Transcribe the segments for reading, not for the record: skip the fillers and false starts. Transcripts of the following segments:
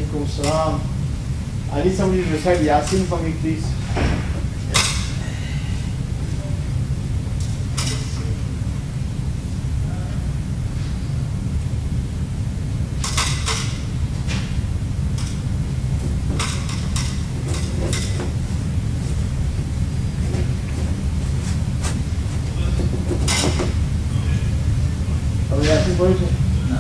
Alaikum salam. I need somebody to recite Yasin for me, please. Yasin পড়েছো? না।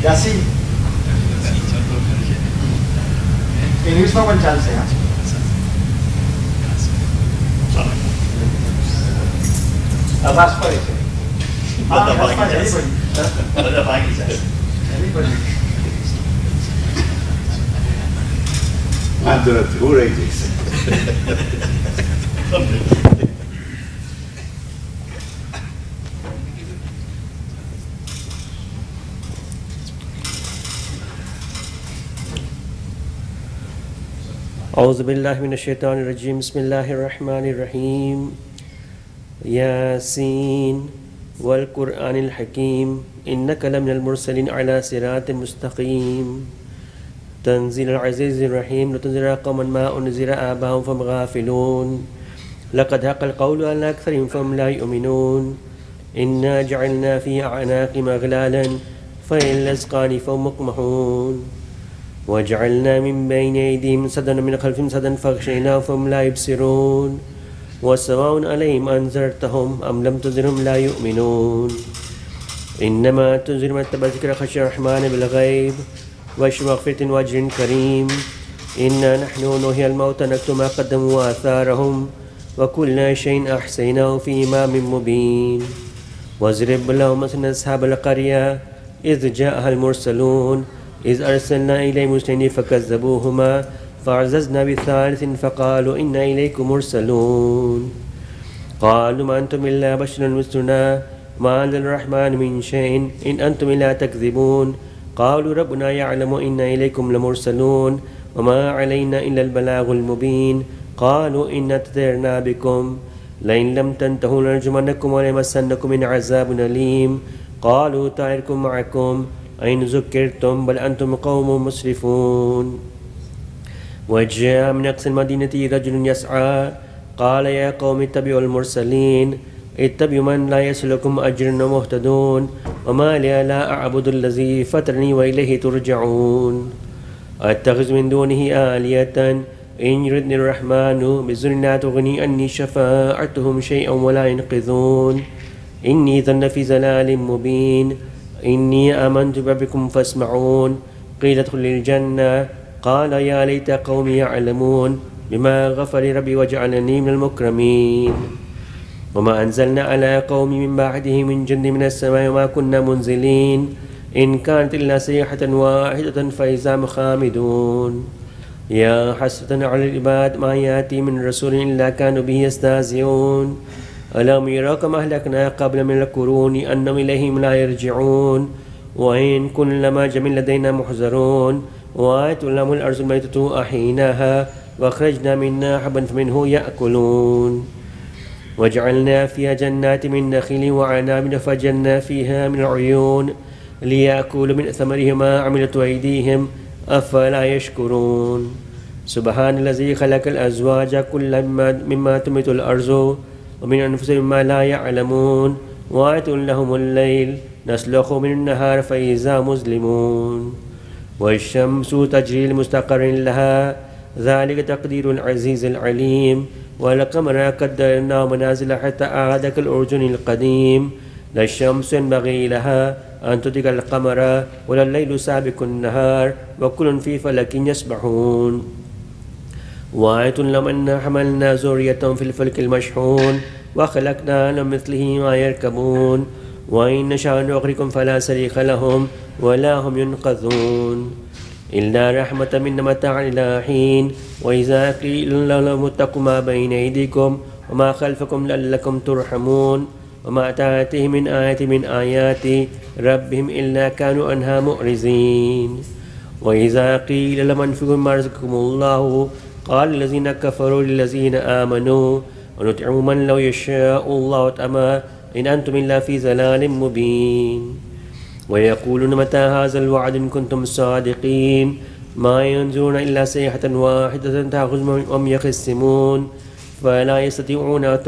Yasin. English में one chance है. अब आस पर है. मतलब बाकी चाहिए. I'm doing two ratings. أعوذ بالله من الشيطان الرجيم بسم الله الرحمن الرحيم ياسين والقرآن الحكيم إنك لمن المرسلين على صراط مستقيم تنزيل العزيز الرحيم لتنذر قوما ما أنذر آباؤهم فهم غافلون لقد حق القول على أكثرهم فهم لا يؤمنون إنا جعلنا في أعناقهم أغلالا فإلى الأذقان فهم مقمحون وجعلنا من بين أيديهم سدا ومن خلفهم سدا فاغشيناهم فهم لا يبصرون وسواء عليهم أنذرتهم أم لم تنذرهم لا يؤمنون إنما تنذر من اتبع ذكر خشي الرحمن بالغيب وبشر مغفرة وأجر كريم إنا نحن نحيي الموتى نكتب ما قدموا وآثارهم وكل شيء أحصيناه في إمام مبين واضرب لهم مثلا أصحاب القرية إذ جاءها المرسلون إذ أرسلنا إليهم اثنين فكذبوهما فعززنا بثالث فقالوا إنا إليكم مرسلون قالوا ما أنتم إلا بشر مثلنا ما أنزل الرحمن من شيء إن أنتم إلا تكذبون قالوا ربنا يعلم إنا إليكم لمرسلون وما علينا إلا البلاغ المبين قالوا إنا تطيرنا بكم لئن لم تنتهوا لنرجمنكم وليمسنكم من عذاب أليم قالوا طائركم معكم أين ذكرتم بل أنتم قوم مسرفون وجاء من أقصى المدينة رجل يسعى قال يا قوم اتبعوا المرسلين اتبعوا من لا يسلكم أجر مهتدون وما لي لا أعبد الذي فطرني وإليه ترجعون أتخذ من دونه آلية إن يردني الرحمن بضر لا تغني عني شفاعتهم شيئا ولا ينقذون إني ظن في ضلال مبين إني آمنت بربكم فاسمعون قيل ادخل الجنة قال يا ليت قومي يعلمون بما غفر ربي وجعلني من المكرمين وما أنزلنا على قوم من بعده من جند من السماء وما كنا منزلين إن كانت إلا صيحة واحدة فإذا هم خامدون يا حسرة على العباد ما يأتي من رسول إلا كانوا به يستهزئون ألم يروا كما أهلكنا قبل من القرون أنهم إليهم لا يرجعون وإن كلما جميع لدينا محذرون وآية لهم الأرض الميتة أحييناها وأخرجنا منها حبا فمنه يأكلون وجعلنا فيها جنات من نخيل وعناب وفجرنا فيها من العيون ليأكلوا من ثمره ما عملت أيديهم أفلا يشكرون سبحان الذي خلق الأزواج كل مما تنبت الأرض ومن أنفسهم ما لا يعلمون وآية لهم الليل نسلخ من النهار فإذا مظلمون والشمس تجري لمستقر لها ذلك تقدير العزيز العليم والقمر قدرناه منازل حتى عاد كالأرجون القديم لا الشمس ينبغي لها أن تدرك القمر ولا الليل سابق النهار وكل في فلك يسبحون وآية لهم أنا حملنا ذرية في الفلك المشحون وخلقنا لهم مثله ما يركبون وإن نشاء نغرقهم فلا صريخ لهم ولا هم ينقذون إلا رحمة منا متاعا إلى حين وإذا قيل لهم اتقوا ما بين أيديكم وما خلفكم لعلكم ترحمون وما تأتيهم من آية من آيات ربهم إلا كانوا عنها معرضين وإذا قيل لهم أنفقوا مما رزقكم الله قال الذين كفروا للذين آمنوا ونطعم من لو يشاء الله أطعمه إن أنتم إلا في ضلال مبين ويقولون متى هذا الوعد إن كنتم صادقين ما ينظرون إلا صيحة واحدة تأخذهم وهم يخصمون فلا يستطيعون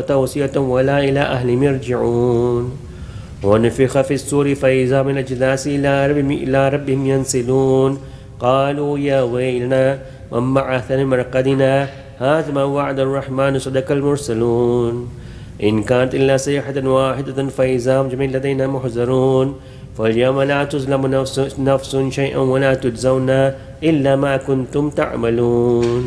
توصية ولا إلى أهلهم يرجعون ونفخ في الصور فإذا من الأجداث إلى ربهم ينسلون قالوا يا ويلنا من بعثنا من مرقدنا هذا ما وعد الرحمن صدق المرسلون إن كانت إلا صيحة واحدة فإذا هم جميع لدينا محضرون فاليوم لا تظلم نفس شيئا ولا تجزون إلا ما كنتم تعملون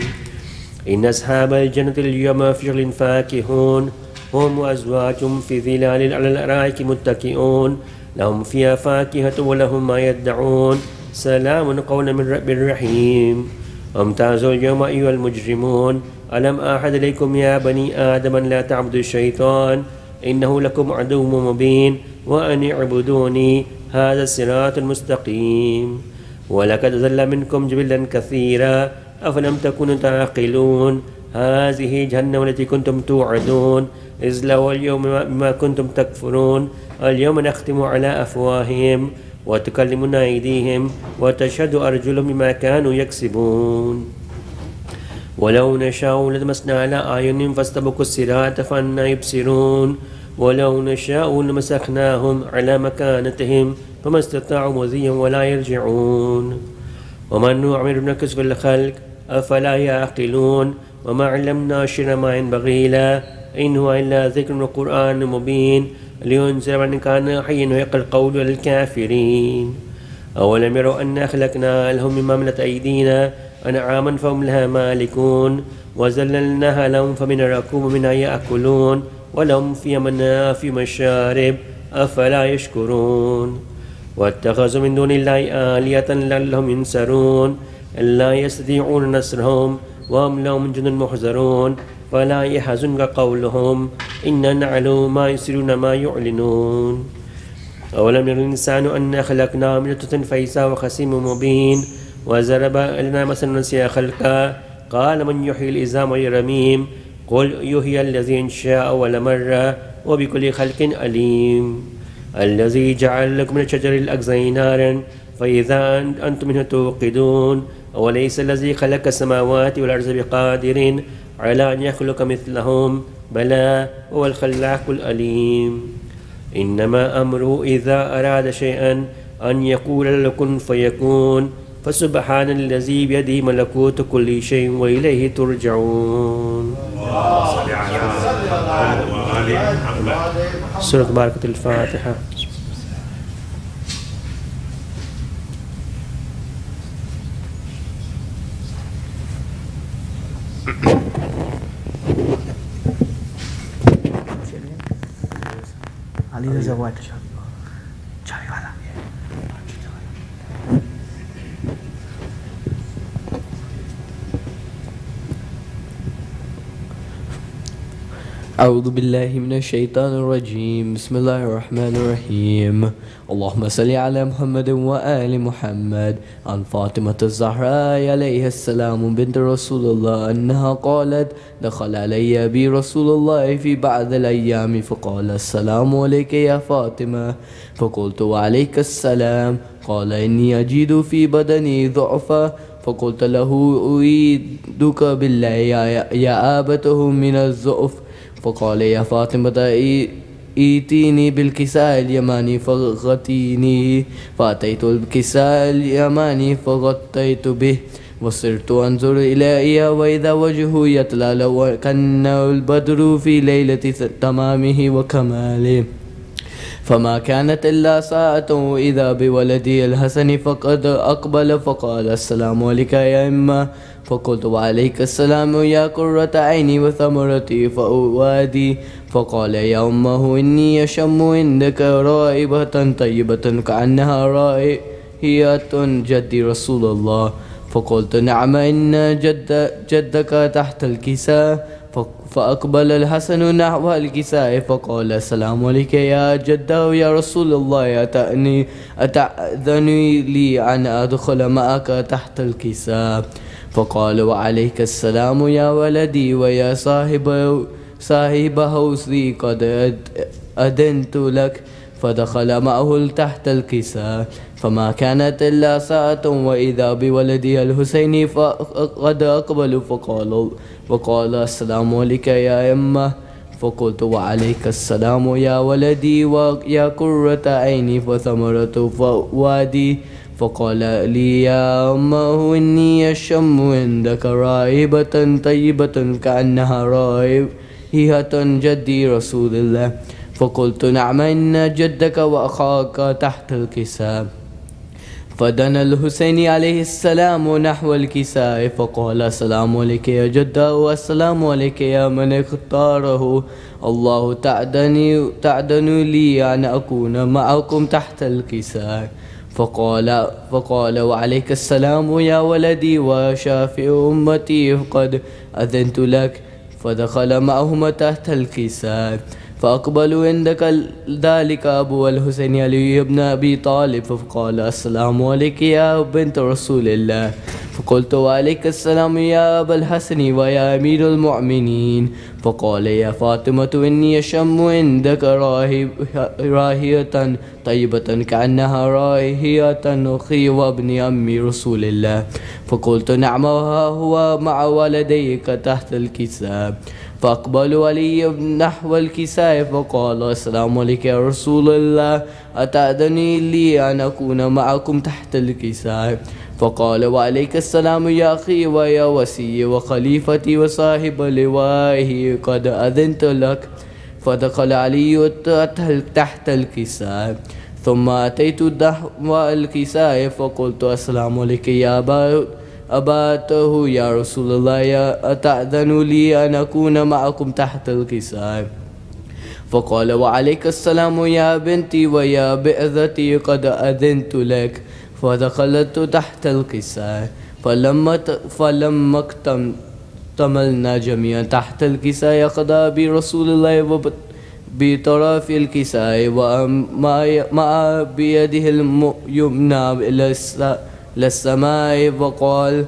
إن أصحاب الجنة اليوم في شغل فاكهون هم وأزواجهم في ظلال على الأرائك متكئون لهم فيها فاكهة ولهم ما يدعون سلام قولا من رب رحيم وامتازوا اليوم أيها المجرمون ألم أعهد إليكم يا بني آدم لا تعبدوا الشيطان إنه لكم عدو مبين وأن اعبدوني هذا الصراط المستقيم ولقد ضل منكم جبلا كثيرا أفلم تكونوا تعقلون هذه جهنم التي كنتم توعدون اصلوا اليوم بما كنتم تكفرون اليوم نختم على أفواههم وتكلمنا أيديهم وتشهد أرجلهم بما كانوا يكسبون ولو نشاء لمسنا على أعينهم فاستبقوا الصراط فأنى يبصرون ولو نشاء لمسخناهم على مكانتهم فما استطاعوا مضيا ولا يرجعون ومن نعمر نكس في الخلق أفلا يعقلون وما علمنا الشر ما ينبغي له إن هو إلا ذكر وقرآن مبين لينذر من كان حيا ويقل القول للكافرين أولم يروا أنا خلقنا لهم مما عملت أيدينا أنعاما فهم لها مالكون وذللناها لهم فمنها ركوب ومنها يأكلون ولهم فيها منافع مشارب أفلا يشكرون واتخذوا من دون الله آلهة لعلهم ينصرون لا يستطيعون نصرهم وهم لهم جند محضرون فلا يحزنك قولهم إنا نعلم ما يسرون ما يعلنون أولم ير الإنسان أنا خلقناه من نطفة فإذا هو خصيم مبين وضرب لنا مثلا نسي خلقا قال من يحيي العظام وهي رميم قل يحيي الذي أنشأ أول مرة وبكل خلق عليم الذي جعل لكم من الشجر الأخضر نارا فإذا أنتم منه توقدون وليس الذي خلق السماوات والأرض بقادر على أن يخلق مثلهم بلى هو الخلاق العليم إنما أمره إذا أراد شيئا أن يقول لكن فيكون فسبحان الذي بيده ملكوت كل شيء وإليه ترجعون. سورة بركة الفاتحة. Ali Reza White चाय वाला أعوذ بالله من الشيطان الرجيم بسم الله الرحمن الرحيم اللهم صل على محمد وآل محمد عن فاطمة الزهراء عليها السلام بنت رسول الله أنها قالت دخل علي أبي رسول الله في بعض الأيام فقال السلام عليك يا فاطمة فقلت وعليك السلام قال إني أجد في بدني ضعفا فقلت له أريدك بالله يا آبته من الضعف فقال يا فاطمة ائتيني بالكساء اليماني فغطيني فأتيت الكساء اليماني فغطيت به وصرت أنظر إليها وإذا وجهه يطلع لو كان البدر في ليلة تمامه وكماله فما كانت إلا ساعة إذا بولدي الحسن فقد أقبل فقال السلام عليك يا إما فقلت وعليك السلام يا قرة عيني وثمرتي فؤادي. فقال يا أمه إني أشم عندك رائبة طيبة كأنها رائحة جدي رسول الله. فقلت نعم إن جدك تحت الكساء. فأقبل الحسن نحو الكساء فقال السلام عليك يا جده يا رسول الله أتأذن لي أن أدخل معك تحت الكساء. فقال وعليك السلام يا ولدي ويا صاحب حوزي قد أذنت لك. فدخل معه تحت الكساء فما كانت إلا ساعة وإذا بولدي الحسين قد أقبل وقال السلام عليك يا أمه. فقلت وعليك السلام يا ولدي ويا قرة عيني وثمرة فؤادي. فقال لي يا أمه إني أشم عندك رائبة طيبة كأنها رائحة جدي رسول الله. فقلت نعم إن جدك وأخاك تحت الكساء. فدنا الحسين عليه السلام نحو الكساء فقال السلام عليك يا جده والسلام عليك يا من اختاره الله. تعدن لي أن أكون معكم تحت الكساء. فقال وعليك السلام يا ولدي وشافع أمتي قد أذنت لك. فدخل معهما تحت الكساء. فأقبلوا عندك ذلك أبو الحسين علي بن أبي طالب. فقال السلام عليك يا بنت رسول الله. فقلت وعليك السلام يا أبا الحسن ويا أمير المؤمنين. فقال يا فاطمة إني أشم عندك راهية طيبة كأنها راهية أخي وابن أمي رسول الله. فقلت نعم هو مع والديك تحت الكساء. فأقبلوا علي نحو الكساء فقال السلام عليك يا رسول الله أتأذني لي أن أكون معكم تحت الكساء. فقال وعليك السلام يا أخي ويا وسي وخليفتي وصاحب لوائه قد أذنت لك. فدخل علي تحت الكساء. ثم أتيت نحو الكساء فقلت السلام عليك يا أباته يا رسول الله أتأذن لي أن أكون معكم تحت الكساء. فقال وعليك السلام يا بنتي ويا بئذتي قد أذنت لك. فدخلت تحت الكساء. فلما اكتملنا جميعا تحت الكساء قضى برسول الله بطرف الكساء ومع بيده اليمنى إلى للسماء وقال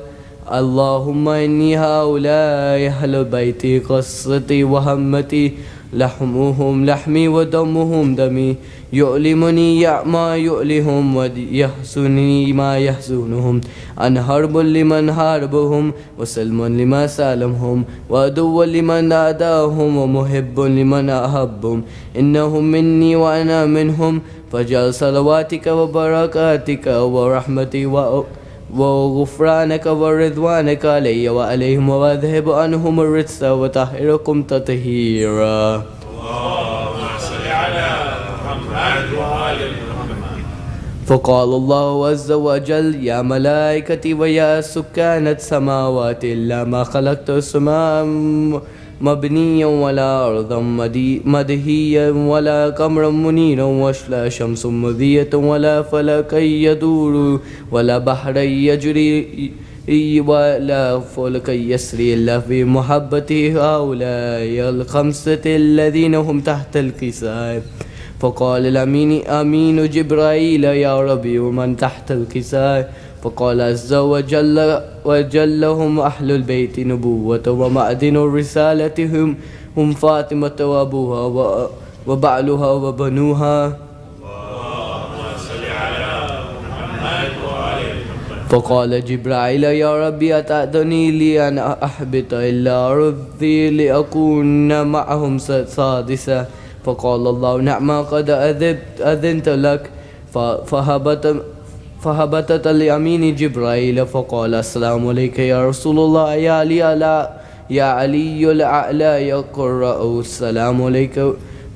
اللهم إني هؤلاء أهل بيتي قصتي وهمتي لحمهم لحمي ودمهم دمي يؤلمني ما يؤلهم ويحزنني ما يحزنهم أن حرب لمن حاربهم وسلم لمن سالمهم وعدو لمن عاداهم ومحب لمن أحبهم إنهم مني وأنا منهم. فاجعل صلواتك وبركاتك ورحمتي وغفرانك ورضوانك علي وعليهم واذهب عنهم الرجس وطهركم تطهيرا. اللهم صل على محمد وآل محمد. فقال الله عز وجل يا ملائكتي ويا سكان السماوات إلا ما خلقت السماء مبنيا ولا أرضا مدهيا ولا قمرا منيرا ولا شمس مذية ولا فلكا يدور ولا بحرا يجري ولا فلكا يسري إلا في محبته هؤلاء الخمسة الذين هم تحت الكساء. فقال الأمين أمين جبرائيل يا ربي ومن تحت الكساء. فقال عز وجل هم أهل البيت نبوة ومعدن الرسالة هم فاطمة وأبوها وبعلها وبنوها. فقال جبرائيل يا ربي أتأذني لي أن أحبط إلا أرضي لأكون معهم سادسا. فقال الله نعم قد أذنت لك. فهبطت اليمين جبرائيل فقال السلام عليك يا رسول الله يا علي الأعلى يقرأ السلام عليك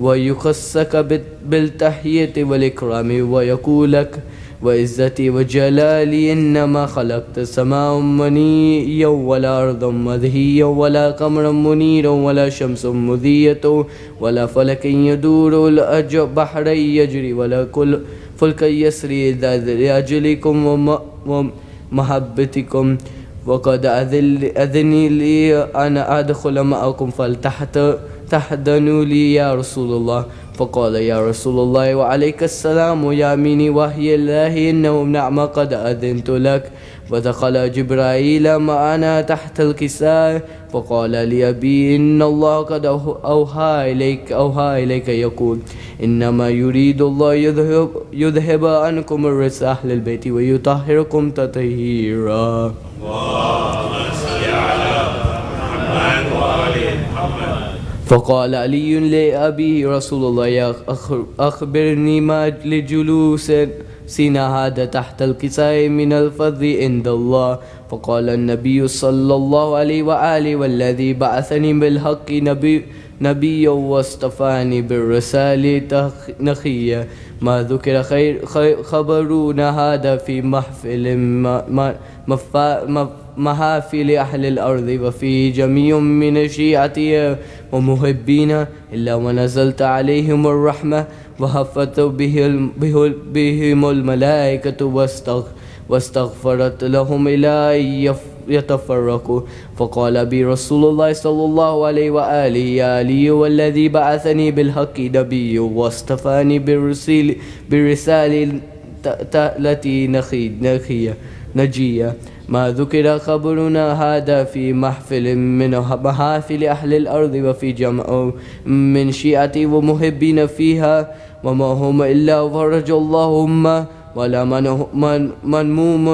ويخصك بالتحية والإكرام ويقول لك وعزتي وجلالي إنما خلقت سماء منيا ولا أرضا مدهيا ولا قمرا منيرا ولا شمس مذية ولا فلك يدور ولا بحر يجري ولا كل فلك يسري لأجلكم ومحبتكم وقد أذني لي أن أدخل معكم فلتحضنوا لي يا رسول الله. فقال يا رسول الله وعليك السلام يا يميني وهي الله إنه نعم قد أذنت لك. ودخل جبرائيل معنا تحت الكساء فقال لي أبي إن الله قد أوحى إليك يقول إنما يريد الله يذهب عنكم الرجس أهل البيت ويطهركم تطهيرا. اللهم صل على محمد وآل محمد. فقال علي لأبيه رسول الله يا أخبرني ما لجلوس سينا هذا تحت الكساء من الفضل عند الله. فقال النبي صلى الله عليه وآله والذي بعثني بالحق نبيا واصطفاني بالرسالة نخيا ما ذكر خبرنا هذا في محافل أهل الأرض وفي جميع من شيعتي ومحبين إلا ونزلت عليهم الرحمة وحفت بهم الملائكة واستغفرت لهم إلى أن يتفرقوا. فقال بي رسول الله صلى الله عليه وآله يا علي والذي بعثني بالحق نبي واصطفاني بالرسالة التي نجية ما ذكر خبرنا هذا في محفل من محافل أهل الأرض وفي جمع من شيعتي ومحبين فيها وما هم إلا فرج اللهم ولا منموم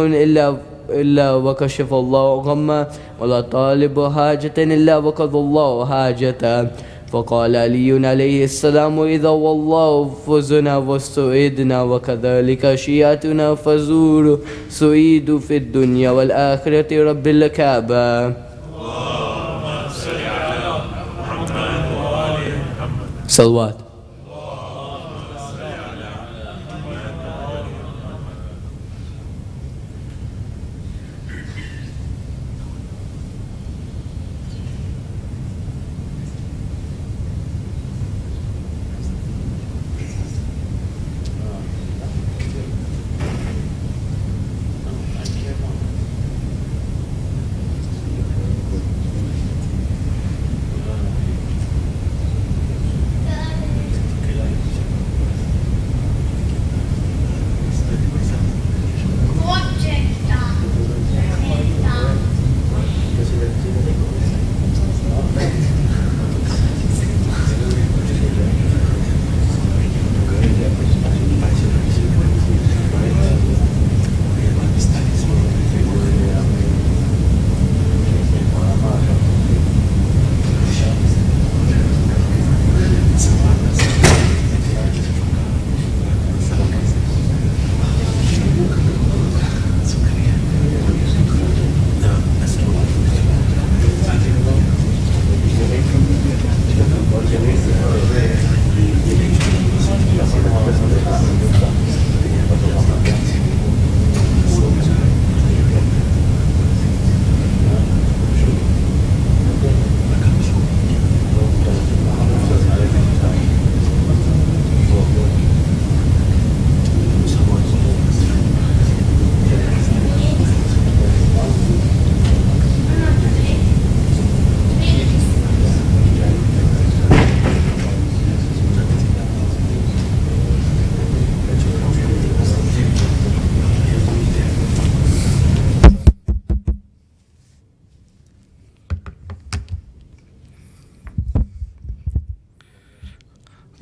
إلا وكشف الله غما ولا طالب حاجة إلا وقضى الله حاجته. فقال علي عليه السلام إذا والله فزنا واستعدنا وكذلك شيعتنا فزور سعيد في الدنيا والآخرة رب الكعبة. اللهم صل على محمد وآل محمد. صلوات.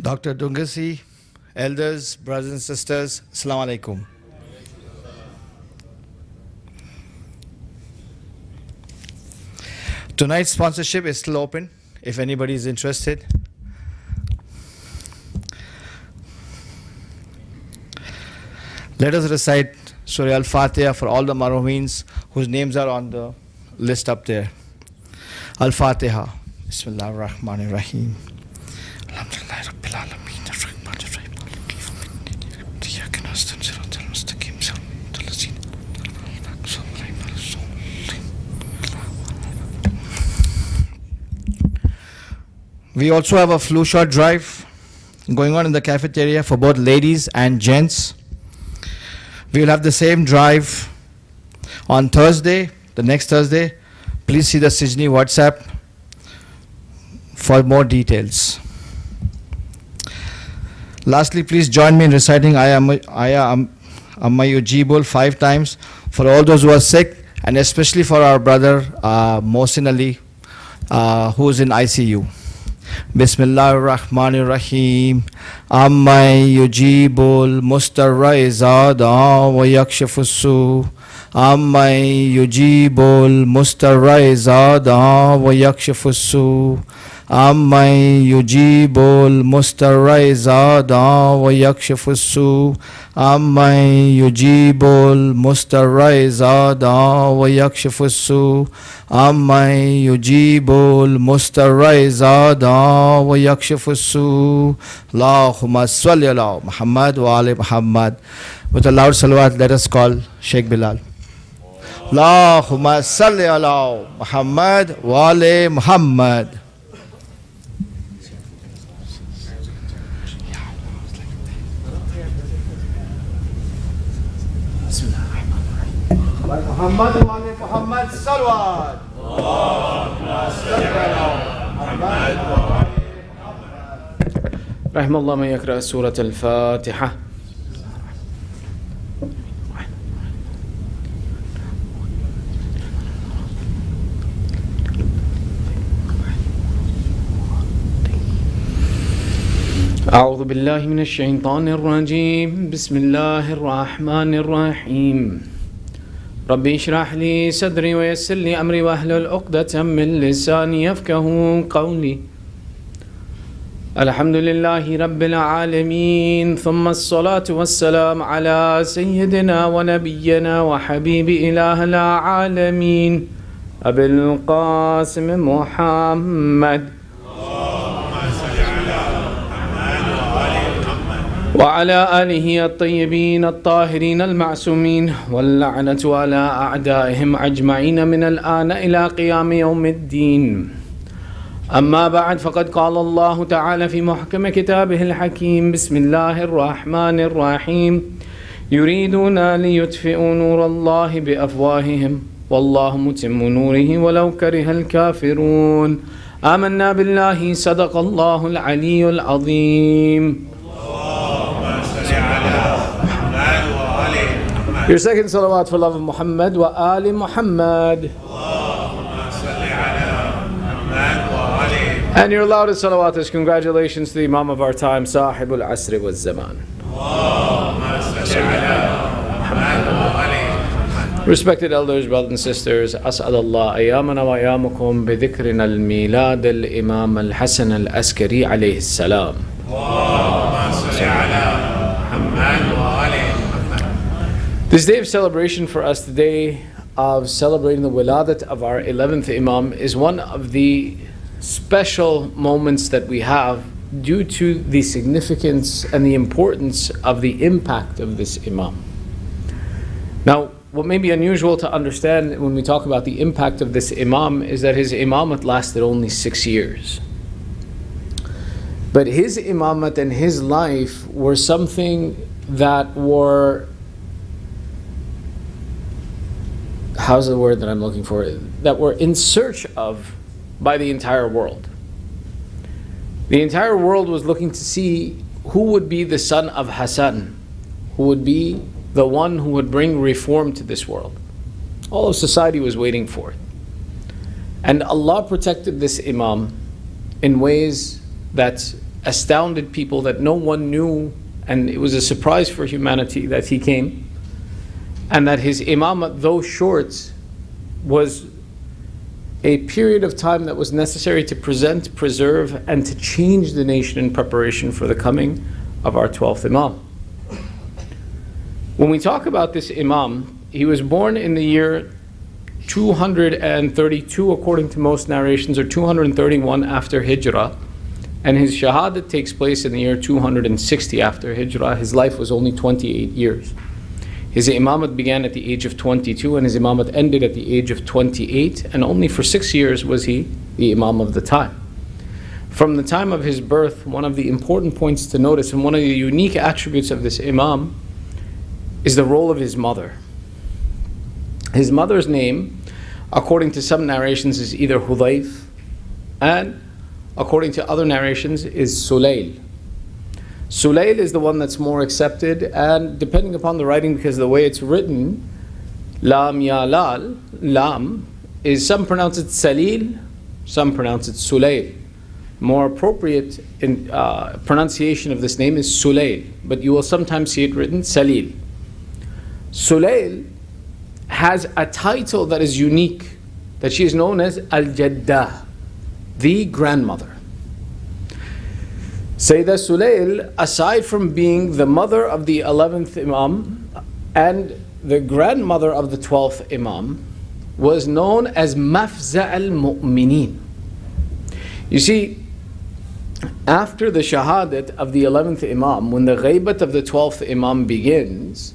Dr. Dungasi, elders, brothers and sisters, Assalamu alaikum. Tonight's sponsorship is still open if anybody is interested. Let us recite Surah Al-Fatiha for all the Marhumeens whose names are on the list up there. Al-Fatiha. Bismillah ar-Rahman ar-Rahim. Alhamdulillah Rabbil Alameen. Ar-Rahman ar-Rahim. Iyyaka nasta'in siratal mustaqim. We also have a flu shot drive going on in the cafeteria for both ladies and gents. We will have the same drive on Thursday, the next Thursday. Please see the Sijni WhatsApp for more details. Lastly, please join me in reciting Aya Amma Yujibul 5 times for all those who are sick, and especially for our brother Mohsin Ali, who is in ICU. Bismillahir Rahmanir Rahim. Amma Yujibul Mustarra Izada wa Yakshifus Su. Amma Yujibul Mustarra Izada wa Yakshifus Su. Amma Yujibul Mustarra Izada wa Yakshifus Su. Amma Yujibul Mustarra Izada wa Yakshifus Su. Amma Yujibul Mustarra Izada wa Yakshifus Su. Allahumma salli ala Muhammad wa ali Muhammad. With a loud salawat, let us call Sheikh Bilal. Allahumma salli ala Muhammad wa ali Muhammad. Muhammad wa ali Muhammad salawat. Allahumma salli ala Muhammad wa ali Muhammad. رحم الله من يقرأ سورة الفاتحة. أعوذ بالله من الشيطان الرجيم. بسم الله الرحمن الرحيم. ربي اشرح لي صدري ويسر لي أمري واحلل عقدة من لساني يفقهوا قولي. الحمد لله رب العالمين، ثم الصلاة والسلام على سيدنا ونبينا وحبيب إله العالمين أبي القاسم محمد وعلى آله الطيبين الطاهرين المعصومين، واللعنة على أعدائهم أجمعين من الآن إلى قيام يوم الدين. أما بعد، فقد قال الله تعالى في محكم كتابه الحكيم: بسم الله الرحمن الرحيم. يريدون ليطفئوا نور الله بأفواههم والله متم نوره ولو كره الكافرون. آمنا بالله، صدق الله العلي العظيم. Your second salawat for love of Muhammad wa ali Muhammad. And your loudest salawat is congratulations to the Imam of our time, Sahibul Asri wal Zaman. Respected elders, brothers and sisters, As'adallah ayyamana wa ayyamukum bi dhikrina al-milad al-Imam al-Hassan al-Askari alayhi salam. This day of celebration for us, the day of celebrating the Wiladat of our 11th Imam, is one of the special moments that we have due to the significance and the importance of the impact of this Imam. Now, what may be unusual to understand when we talk about the impact of this Imam is that his Imamat lasted only 6 years. But his Imamat and his life were something that were, how's the word that I'm looking for? That were in search of by the entire world. The entire world was looking to see who would be the son of Hassan, who would be the one who would bring reform to this world. All of society was waiting for it. And Allah protected this Imam in ways that astounded people, that no one knew, and it was a surprise for humanity that he came, and that his Imamah, though short, was a period of time that was necessary to present, preserve, and to change the nation in preparation for the coming of our 12th Imam. When we talk about this Imam, he was born in the year 232 according to most narrations, or 231 after Hijrah, and his Shahadat takes place in the year 260 after Hijrah. His life was only 28 years. His Imamat began at the age of 22 and his Imamat ended at the age of 28, and only for 6 years was he the Imam of the time. from the time of his birth, one of the important points to notice and one of the unique attributes of this Imam is the role of his mother. His mother's name, according to some narrations, is either Hudayf, and according to other narrations is Sulayl. Sulayl is the one that's more accepted, and depending upon the writing, because the way it's written, Lam Ya Lal, Lam, is some pronounce it Salil, some pronounce it Sulayl. More appropriate in, pronunciation of this name is Sulayl, but you will sometimes see it written Salil. Sulayl has a title that is unique, that she is known as Al-Jaddah, the grandmother. Sayyidah Sulayl, aside from being the mother of the 11th Imam and the grandmother of the 12th Imam, was known as Mafza' al-Mu'mineen. You see, after the shahadat of the 11th Imam, when the ghaybat of the 12th Imam begins,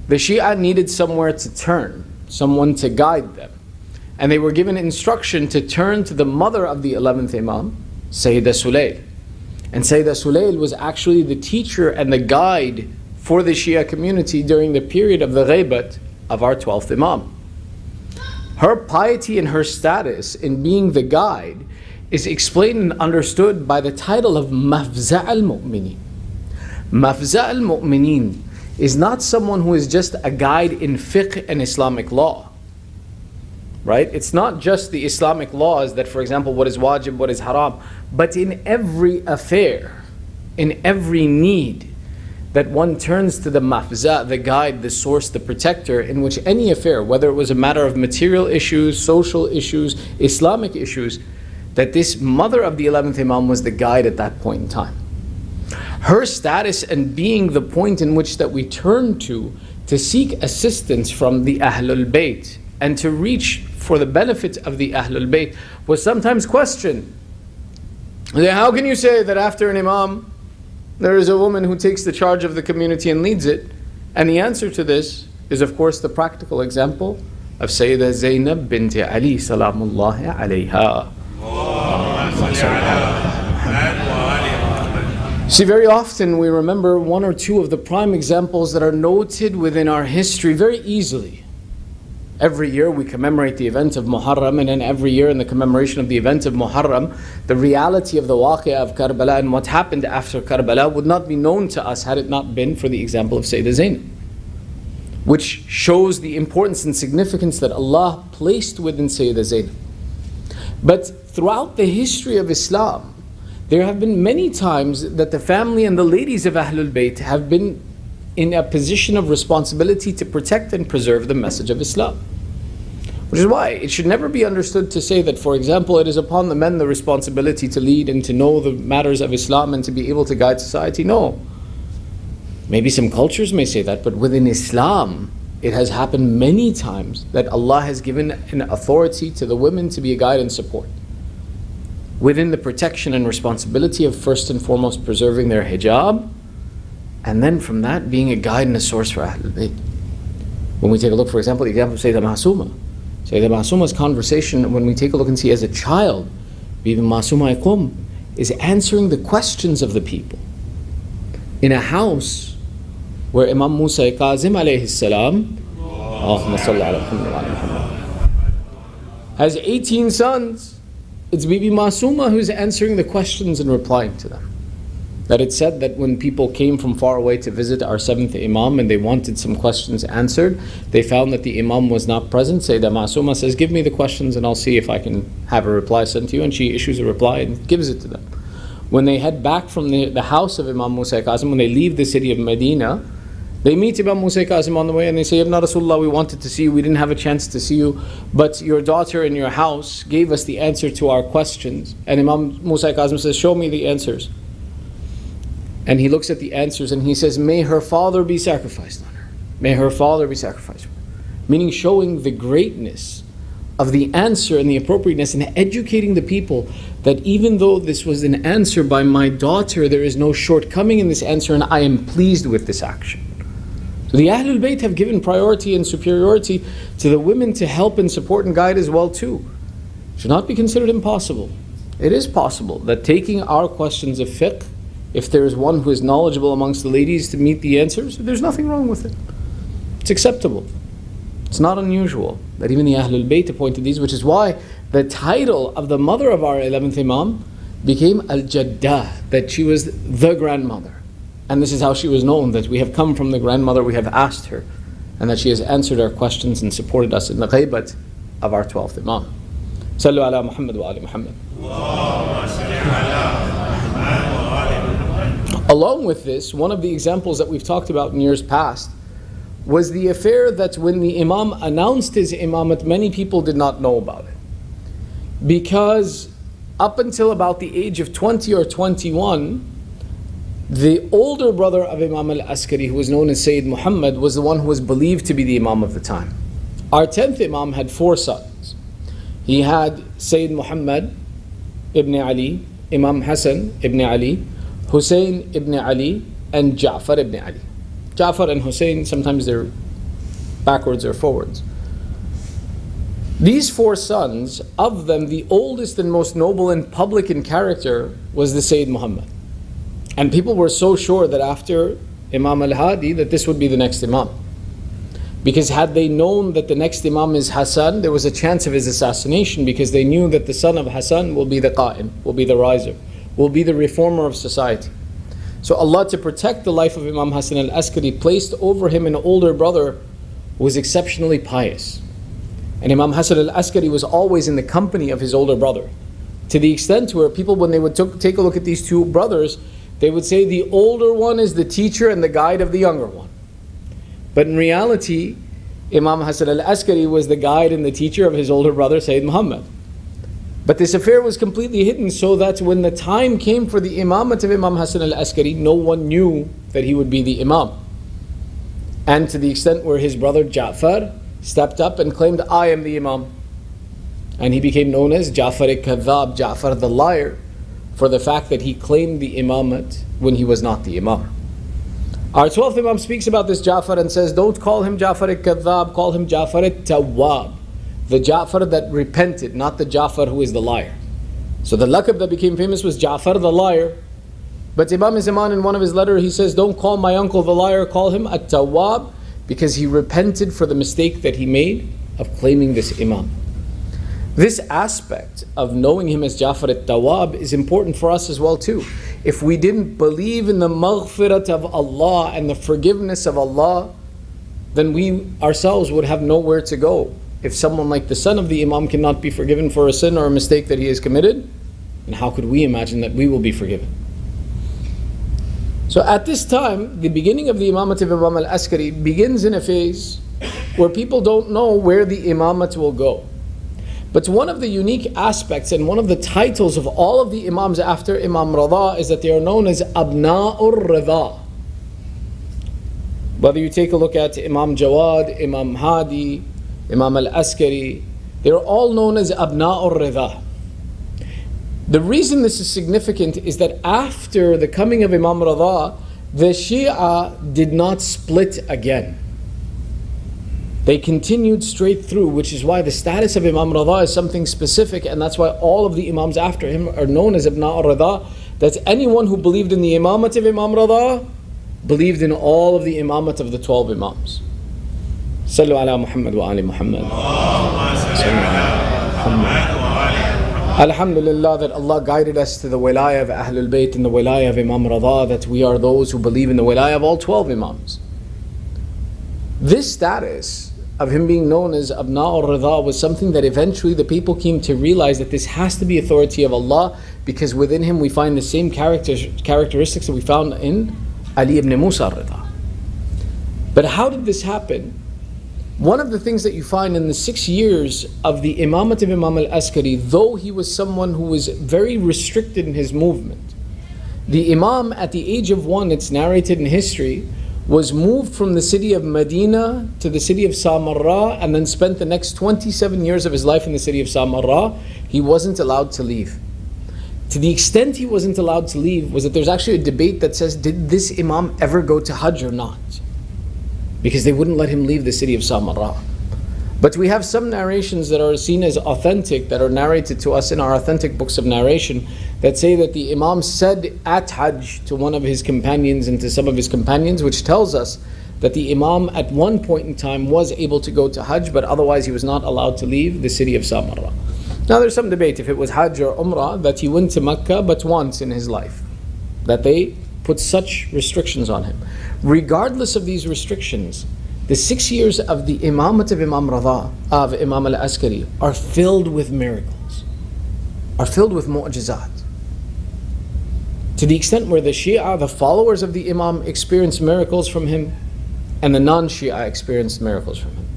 the Shia needed somewhere to turn, someone to guide them. And they were given instruction to turn to the mother of the 11th Imam, Sayyidah Sulayl. And Sayyidah Sulayl was actually the teacher and the guide for the Shia community during the period of the ghaybat of our 12th Imam. Her piety and her status in being the guide is explained and understood by the title of Mafza' al-Mu'mineen. Mafza' al-Mu'mineen is not someone who is just a guide in fiqh and Islamic law. Right? It's not just the Islamic laws that, for example, what is wajib, what is haram, but in every affair, in every need, that one turns to the mafza', the guide, the source, the protector, in which any affair, whether it was a matter of material issues, social issues, Islamic issues, that this mother of the 11th Imam was the guide at that point in time. Her status and being the point in which that we turn to seek assistance from the Ahlul Bayt and to reach for the benefit of the Ahlul Bayt was sometimes questioned. How can you say that after an Imam there is a woman who takes the charge of the community and leads it? And the answer to this is, of course, the practical example of Sayyidah Zainab bint Ali salamullahi alayha. See, very often we remember one or two of the prime examples that are noted within our history very easily. Every year we commemorate the event of Muharram, and then every year in the commemoration of the event of Muharram, the reality of the waqi'ah of Karbala and what happened after Karbala would not be known to us had it not been for the example of Sayyidah Zainab, which shows the importance and significance that Allah placed within Sayyidah Zainab. But throughout the history of Islam, there have been many times that the family and the ladies of Ahlul Bayt have been in a position of responsibility to protect and preserve the message of Islam. Which is why it should never be understood to say that, for example, it is upon the men the responsibility to lead and to know the matters of Islam and to be able to guide society. No. Maybe some cultures may say that, but within Islam, it has happened many times that Allah has given an authority to the women to be a guide and support, within the protection and responsibility of first and foremost preserving their hijab, and then from that being a guide and a source for Ahlul Bayt. When we take a look, for example, the example of Sayyidah Ma'asuma. Sayyidah Ma'asuma's conversation, when we take a look and see as a child, Bibi Ma'asuma Iqum is answering the questions of the people in a house where Imam Musa Kazim alayhi salam has 18 sons. It's Bibi Ma'asuma who's answering the questions and replying to them. That it said that when people came from far away to visit our 7th Imam and they wanted some questions answered, they found that the Imam was not present. Sayyidah Ma'asuma says, give me the questions and I'll see if I can have a reply sent to you. And she issues a reply and gives it to them. When they head back from the house of Imam Musa Kazim, when they leave the city of Medina, they meet Imam Musa Kazim on the way and they say, Ibn Rasulullah, we wanted to see you, we didn't have a chance to see you, but your daughter in your house gave us the answer to our questions. And Imam Musa Kazim says, show me the answers. And he looks at the answers and he says, may her father be sacrificed on her. May her father be sacrificed on her. Meaning showing the greatness of the answer and the appropriateness in educating the people that even though this was an answer by my daughter, there is no shortcoming in this answer and I am pleased with this action. So the Ahlul Bayt have given priority and superiority to the women to help and support and guide as well too. It should not be considered impossible It is possible that taking our questions of fiqh, if there is one who is knowledgeable amongst the ladies to meet the answers, there's nothing wrong with it. It's acceptable. It's not unusual that even the Ahlul Bayt appointed these, which is why the title of the mother of our 11th Imam became Al-Jaddah, that she was the grandmother. And this is how she was known, that we have come from the grandmother, we have asked her, and that she has answered our questions and supported us in the ghaybat of our 12th Imam. Sallu ala Muhammad wa ali Muhammad. Along with this, one of the examples that we've talked about in years past was the affair that when the Imam announced his imamate, many people did not know about it. Because up until about the age of 20 or 21, the older brother of Imam al-Askari, who was known as Sayyid Muhammad, was the one who was believed to be the Imam of the time. Our 10th Imam had 4 sons. He had Sayyid Muhammad ibn Ali, Imam Hassan ibn Ali, Hussein ibn Ali, and Ja'far ibn Ali. Ja'far and Hussein, sometimes they're backwards or forwards. These 4 sons, of them the oldest and most noble and public in character was the Sayyid Muhammad. And people were so sure that after Imam al-Hadi that this would be the next Imam. Because had they known that the next Imam is Hassan, there was a chance of his assassination, because they knew that the son of Hassan will be the Qa'im, will be the riser, will be the reformer of society. So Allah, to protect the life of Imam Hassan al-Askari, placed over him an older brother who was exceptionally pious. And Imam Hassan al-Askari was always in the company of his older brother, to the extent where people, when they would take a look at these 2 brothers, they would say the older one is the teacher and the guide of the younger one. But in reality, Imam Hassan al-Askari was the guide and the teacher of his older brother, Sayyid Muhammad. But this affair was completely hidden, so that when the time came for the imamate of Imam Hassan al-Askari, no one knew that he would be the imam. And to the extent where his brother Ja'far stepped up and claimed, I am the imam. And he became known as Ja'far al-Kadhab, Ja'far the liar, for the fact that he claimed the imamate when he was not the imam. Our 12th Imam speaks about this Ja'far and says, don't call him Ja'far al-Kadhab, call him Ja'far al-Tawwab. The Ja'far that repented, not the Ja'far who is the liar. So the laqab that became famous was Ja'far the liar. But Imam Zaman, in one of his letters, he says, don't call my uncle the liar, call him At-Tawwab, because he repented for the mistake that he made of claiming this Imam. This aspect of knowing him as Ja'far At-Tawwab is important for us as well too. If we didn't believe in the maghfirat of Allah and the forgiveness of Allah, then we ourselves would have nowhere to go. If someone like the son of the Imam cannot be forgiven for a sin or a mistake that he has committed, then how could we imagine that we will be forgiven? So at this time, the beginning of the Imamate of Imam al-Askari begins in a phase where people don't know where the Imamate will go. But one of the unique aspects and one of the titles of all of the Imams after Imam Rada is that they are known as Abna'ur Rada. Whether you take a look at Imam Jawad, Imam Hadi, Imam al-Askari, they're all known as Abna'ur Rida. The reason this is significant is that after the coming of Imam Rida, the Shia did not split again. They continued straight through, which is why the status of Imam Rida is something specific, and that's why all of the Imams after him are known as Abna'ur Rida. That's anyone who believed in the Imamat of Imam Rida, believed in all of the Imamat of the 12 Imams. Sallu ala Muhammad wa ali Muhammad. Alhamdulillah that Allah guided us to the wilayah of Ahlul Bayt and the wilayah of Imam Rada, that we are those who believe in the wilayah of all 12 Imams. This status of him being known as Abna'ur Rida was something that eventually the people came to realize that this has to be authority of Allah, because within him we find the same characteristics that we found in Ali ibn Musa Rida. But how did this happen? One of the things that you find in the 6 years of the Imamat of Imam al-Askari, though he was someone who was very restricted in his movement, the Imam at the age of 1, it's narrated in history, was moved from the city of Medina to the city of Samarra, and then spent the next 27 years of his life in the city of Samarra. He wasn't allowed to leave. To the extent he wasn't allowed to leave was that there's actually a debate that says, did this Imam ever go to Hajj or not? Because they wouldn't let him leave the city of Samarra. But we have some narrations that are seen as authentic, that are narrated to us in our authentic books of narration, that say that the Imam said at Hajj to one of his companions and to some of his companions, which tells us that the Imam at one point in time was able to go to Hajj, but otherwise he was not allowed to leave the city of Samarra. Now there's some debate if it was Hajj or Umrah, that he went to Mecca but once in his life, that they put such restrictions on him. Regardless of these restrictions, the 6 years of the Imamate of Imam Radha, of Imam al-Askari, are filled with miracles, are filled with mu'jizat. To the extent where the Shia, the followers of the Imam, experienced miracles from him, and the non-Shia experienced miracles from him.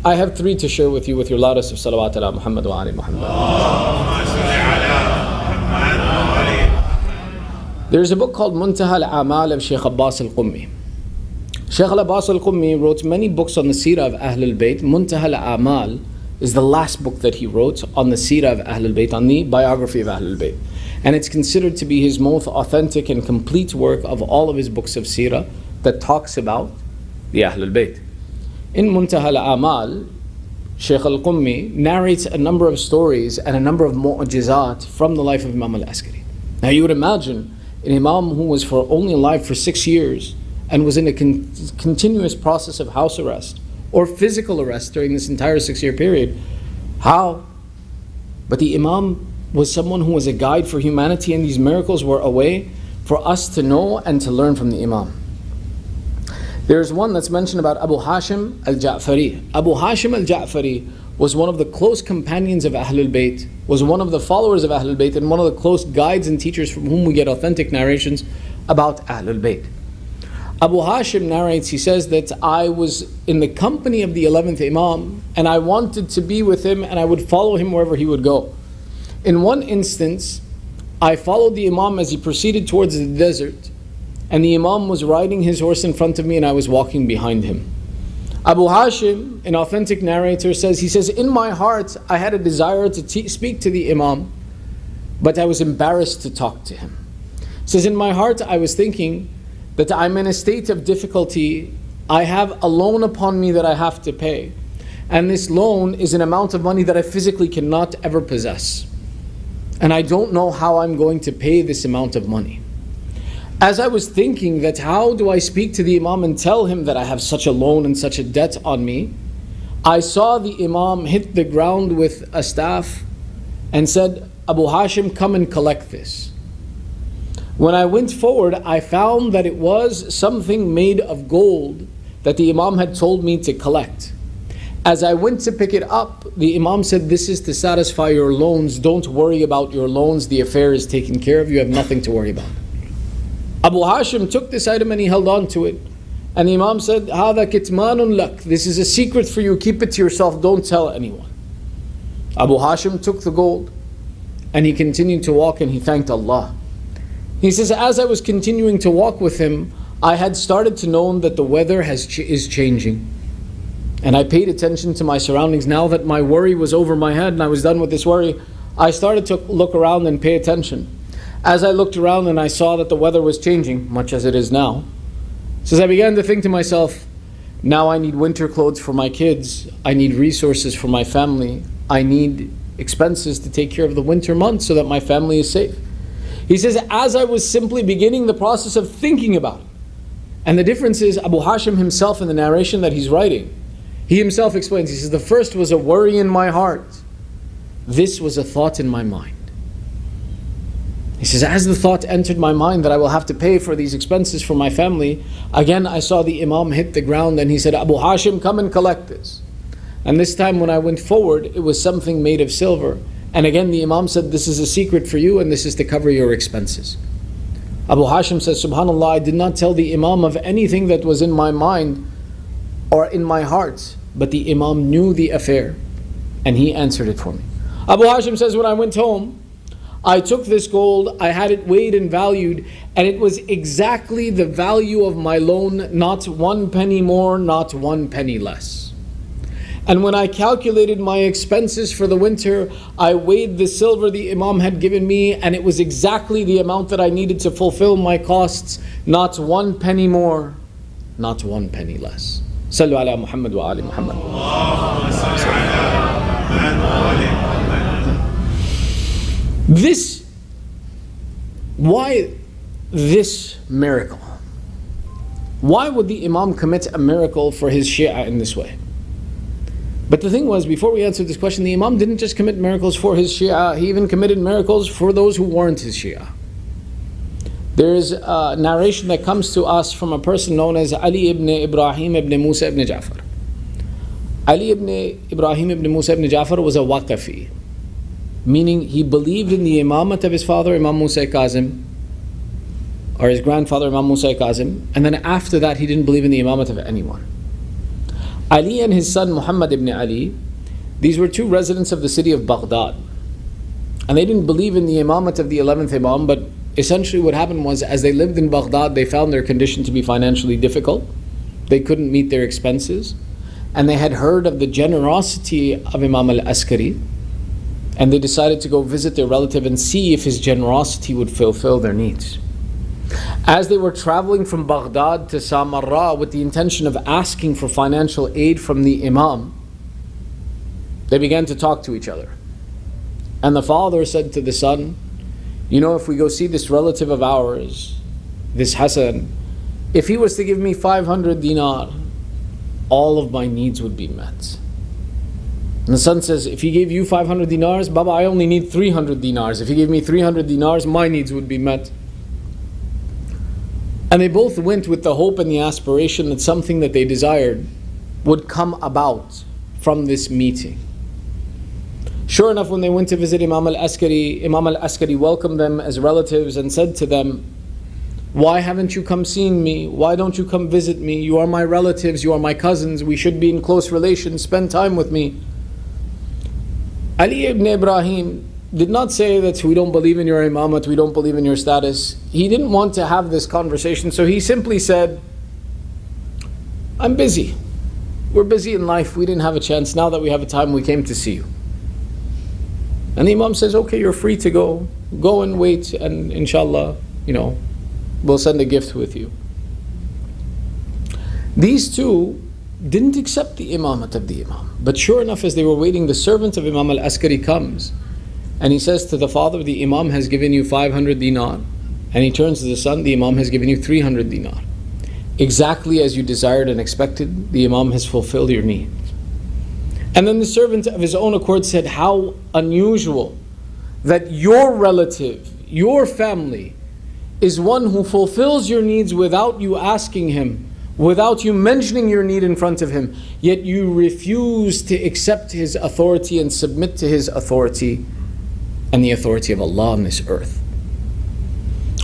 I have 3 to share with you with your loudest of salawat ala Muhammad wa ali Muhammad. There's a book called Muntaha al-Amal of Shaykh Abbas al-Qummi. Shaykh Abbas al-Qummi wrote many books on the seerah of Ahl al-Bayt. Muntaha al-Amal is the last book that he wrote on the seerah of Ahl al-Bayt, on the biography of Ahl al-Bayt. And it's considered to be his most authentic and complete work of all of his books of seerah that talks about the Ahl al-Bayt. In Muntaha al-Amal, Shaykh al-Qummi narrates a number of stories and a number of mu'jizat from the life of Imam al-Askari. Now you would imagine an Imam who was only alive for 6 years and was in a continuous process of house arrest or physical arrest during this entire 6-year period. How? But the Imam was someone who was a guide for humanity, and these miracles were a way for us to know and to learn from the Imam. There's one that's mentioned about Abu Hashim al-Ja'fari. Abu Hashim al-Ja'fari was one of the close companions of Ahlul Bayt, was one of the followers of Ahlul Bayt, and one of the close guides and teachers from whom we get authentic narrations about Ahlul Bayt. Abu Hashim narrates, he says that I was in the company of the 11th Imam, and I wanted to be with him, and I would follow him wherever he would go. In one instance, I followed the Imam as he proceeded towards the desert, and the Imam was riding his horse in front of me and I was walking behind him. Abu Hashim, an authentic narrator, he says, in my heart I had a desire to speak to the Imam, but I was embarrassed to talk to him. He says, in my heart I was thinking that I'm in a state of difficulty. I have a loan upon me that I have to pay, and this loan is an amount of money that I physically cannot ever possess, and I don't know how I'm going to pay this amount of money. As I was thinking that how do I speak to the Imam and tell him that I have such a loan and such a debt on me, I saw the Imam hit the ground with a staff and said, Abu Hashim, come and collect this. When I went forward, I found that it was something made of gold that the Imam had told me to collect. As I went to pick it up, the Imam said, this is to satisfy your loans. Don't worry about your loans. The affair is taken care of. You have nothing to worry about. Abu Hashim took this item and he held on to it. And the Imam said, هَذَا كِتْمَانٌ لَكْ. This is a secret for you. Keep it to yourself. Don't tell anyone. Abu Hashim took the gold and he continued to walk and he thanked Allah. He says, as I was continuing to walk with him, I had started to know that the weather is changing. And I paid attention to my surroundings. Now that my worry was over my head and I was done with this worry, I started to look around and pay attention. As I looked around and I saw that the weather was changing, much as it is now, I began to think to myself, now I need winter clothes for my kids, I need resources for my family, I need expenses to take care of the winter months so that my family is safe. He says, as I was simply beginning the process of thinking about it, and the difference is Abu Hashim himself in the narration that he's writing, he himself explains, he says, the first was a worry in my heart, this was a thought in my mind. He says, as the thought entered my mind that I will have to pay for these expenses for my family, again I saw the Imam hit the ground and he said, Abu Hashim, come and collect this. And this time when I went forward, it was something made of silver. And again the Imam said, this is a secret for you and this is to cover your expenses. Abu Hashim says, subhanallah, I did not tell the Imam of anything that was in my mind or in my heart, but the Imam knew the affair and he answered it for me. Abu Hashim says, when I went home, I took this gold, I had it weighed and valued, and it was exactly the value of my loan, not 1 penny more, not 1 penny less. And when I calculated my expenses for the winter, I weighed the silver the Imam had given me, and it was exactly the amount that I needed to fulfill my costs, not 1 penny more, not 1 penny less. Sallu ala Muhammad wa ali Muhammad. Why this miracle? Why would the Imam commit a miracle for his Shia in this way? But the thing was, before we answered this question, the Imam didn't just commit miracles for his Shia, he even committed miracles for those who weren't his Shia. There is a narration that comes to us from a person known as Ali ibn Ibrahim ibn Musa ibn Ja'far. Ali ibn Ibrahim ibn Musa ibn Ja'far was a Waqafi, meaning he believed in the imamat of his father, Imam Musa Kazim, or his grandfather, Imam Musa Kazim, and then after that he didn't believe in the imamat of anyone. Ali and his son Muhammad ibn Ali, these were two residents of the city of Baghdad, and they didn't believe in the imamat of the 11th Imam, but essentially what happened was, as they lived in Baghdad, they found their condition to be financially difficult. They couldn't meet their expenses, and they had heard of the generosity of Imam al-Askari, and they decided to go visit their relative and see if his generosity would fulfill their needs. As they were traveling from Baghdad to Samarra with the intention of asking for financial aid from the Imam, they began to talk to each other. And the father said to the son, you know, if we go see this relative of ours, this Hassan, if he was to give me 500 dinar, all of my needs would be met. And the son says, if he gave you 500 dinars, Baba, I only need 300 dinars. If he gave me 300 dinars, my needs would be met. And they both went with the hope and the aspiration that something that they desired would come about from this meeting. Sure enough, when they went to visit Imam al-Askari welcomed them as relatives and said to them, why haven't you come seeing me? Why don't you come visit me? You are my relatives, you are my cousins, we should be in close relations, spend time with me. Ali ibn Ibrahim did not say that we don't believe in your imamat, we don't believe in your status. He didn't want to have this conversation, so he simply said, I'm busy. We're busy in life, we didn't have a chance. Now that we have a time, we came to see you. And the Imam says, okay, you're free to go. Go and wait, and inshallah, we'll send a gift with you. These two didn't accept the imamat of the Imam. But sure enough, as they were waiting, the servant of Imam al-Askari comes, and he says to the father, the Imam has given you 500 dinar. And he turns to the son, the Imam has given you 300 dinar. Exactly as you desired and expected, the Imam has fulfilled your need. And then the servant of his own accord said, how unusual that your relative, your family, is one who fulfills your needs without you asking him, without you mentioning your need in front of him, yet you refuse to accept his authority and submit to his authority and the authority of Allah on this earth.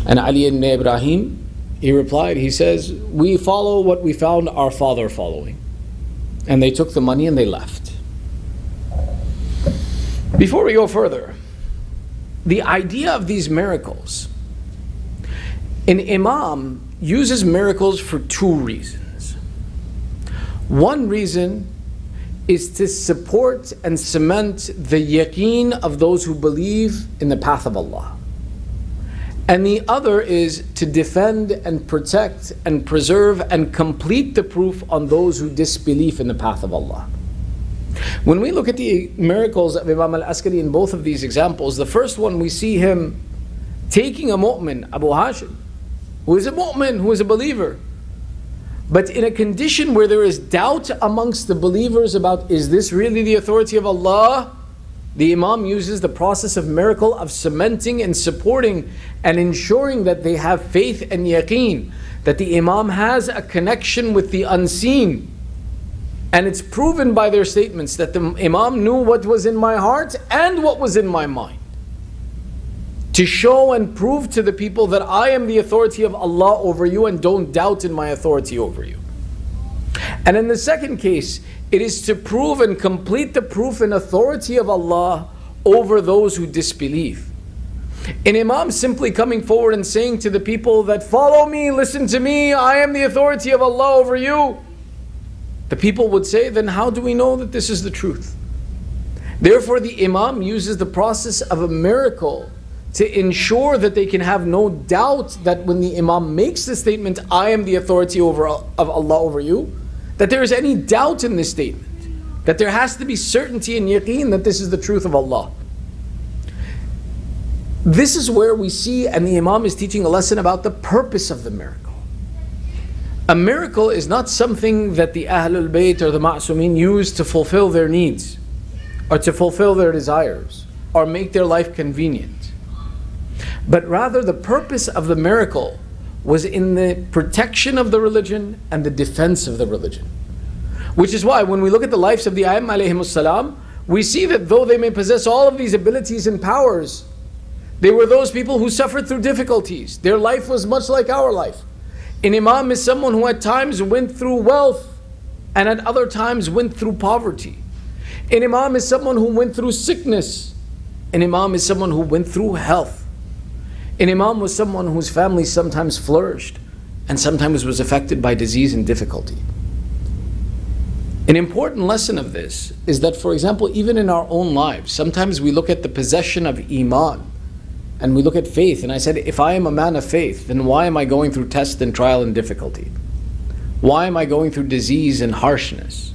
And Ali ibn Ibrahim, he replied, he says, we follow what we found our father following. And they took the money and they left. Before we go further, the idea of these miracles, an Imam uses miracles for two reasons. One reason is to support and cement the yaqeen of those who believe in the path of Allah. And the other is to defend and protect and preserve and complete the proof on those who disbelieve in the path of Allah. When we look at the miracles of Imam al-Askari in both of these examples, the first one we see him taking a mu'min, Abu Hashim, who is a mu'min, who is a believer, but in a condition where there is doubt amongst the believers about, is this really the authority of Allah? The Imam uses the process of miracle of cementing and supporting and ensuring that they have faith and yaqeen, that the Imam has a connection with the unseen. And it's proven by their statements that the Imam knew what was in my heart and what was in my mind, to show and prove to the people that I am the authority of Allah over you and don't doubt in my authority over you. And in the second case, it is to prove and complete the proof and authority of Allah over those who disbelieve. An Imam simply coming forward and saying to the people that follow me, listen to me, I am the authority of Allah over you. The people would say, then how do we know that this is the truth? Therefore the Imam uses the process of a miracle to ensure that they can have no doubt that when the Imam makes the statement, I am the authority of Allah over you, that there is any doubt in this statement, that there has to be certainty and yaqeen that this is the truth of Allah. This is where we see, and the Imam is teaching a lesson about the purpose of the miracle. A miracle is not something that the Ahlul Bayt or the Ma'sumin use to fulfill their needs, or to fulfill their desires, or make their life convenient. But rather the purpose of the miracle was in the protection of the religion and the defense of the religion. Which is why when we look at the lives of the A'immah alayhimus salam, we see that though they may possess all of these abilities and powers, they were those people who suffered through difficulties. Their life was much like our life. An Imam is someone who at times went through wealth and at other times went through poverty. An Imam is someone who went through sickness. An Imam is someone who went through health. An Imam was someone whose family sometimes flourished and sometimes was affected by disease and difficulty. An important lesson of this is that, for example, even in our own lives, sometimes we look at the possession of Iman and we look at faith, and I said, if I am a man of faith, then why am I going through test and trial and difficulty? Why am I going through disease and harshness?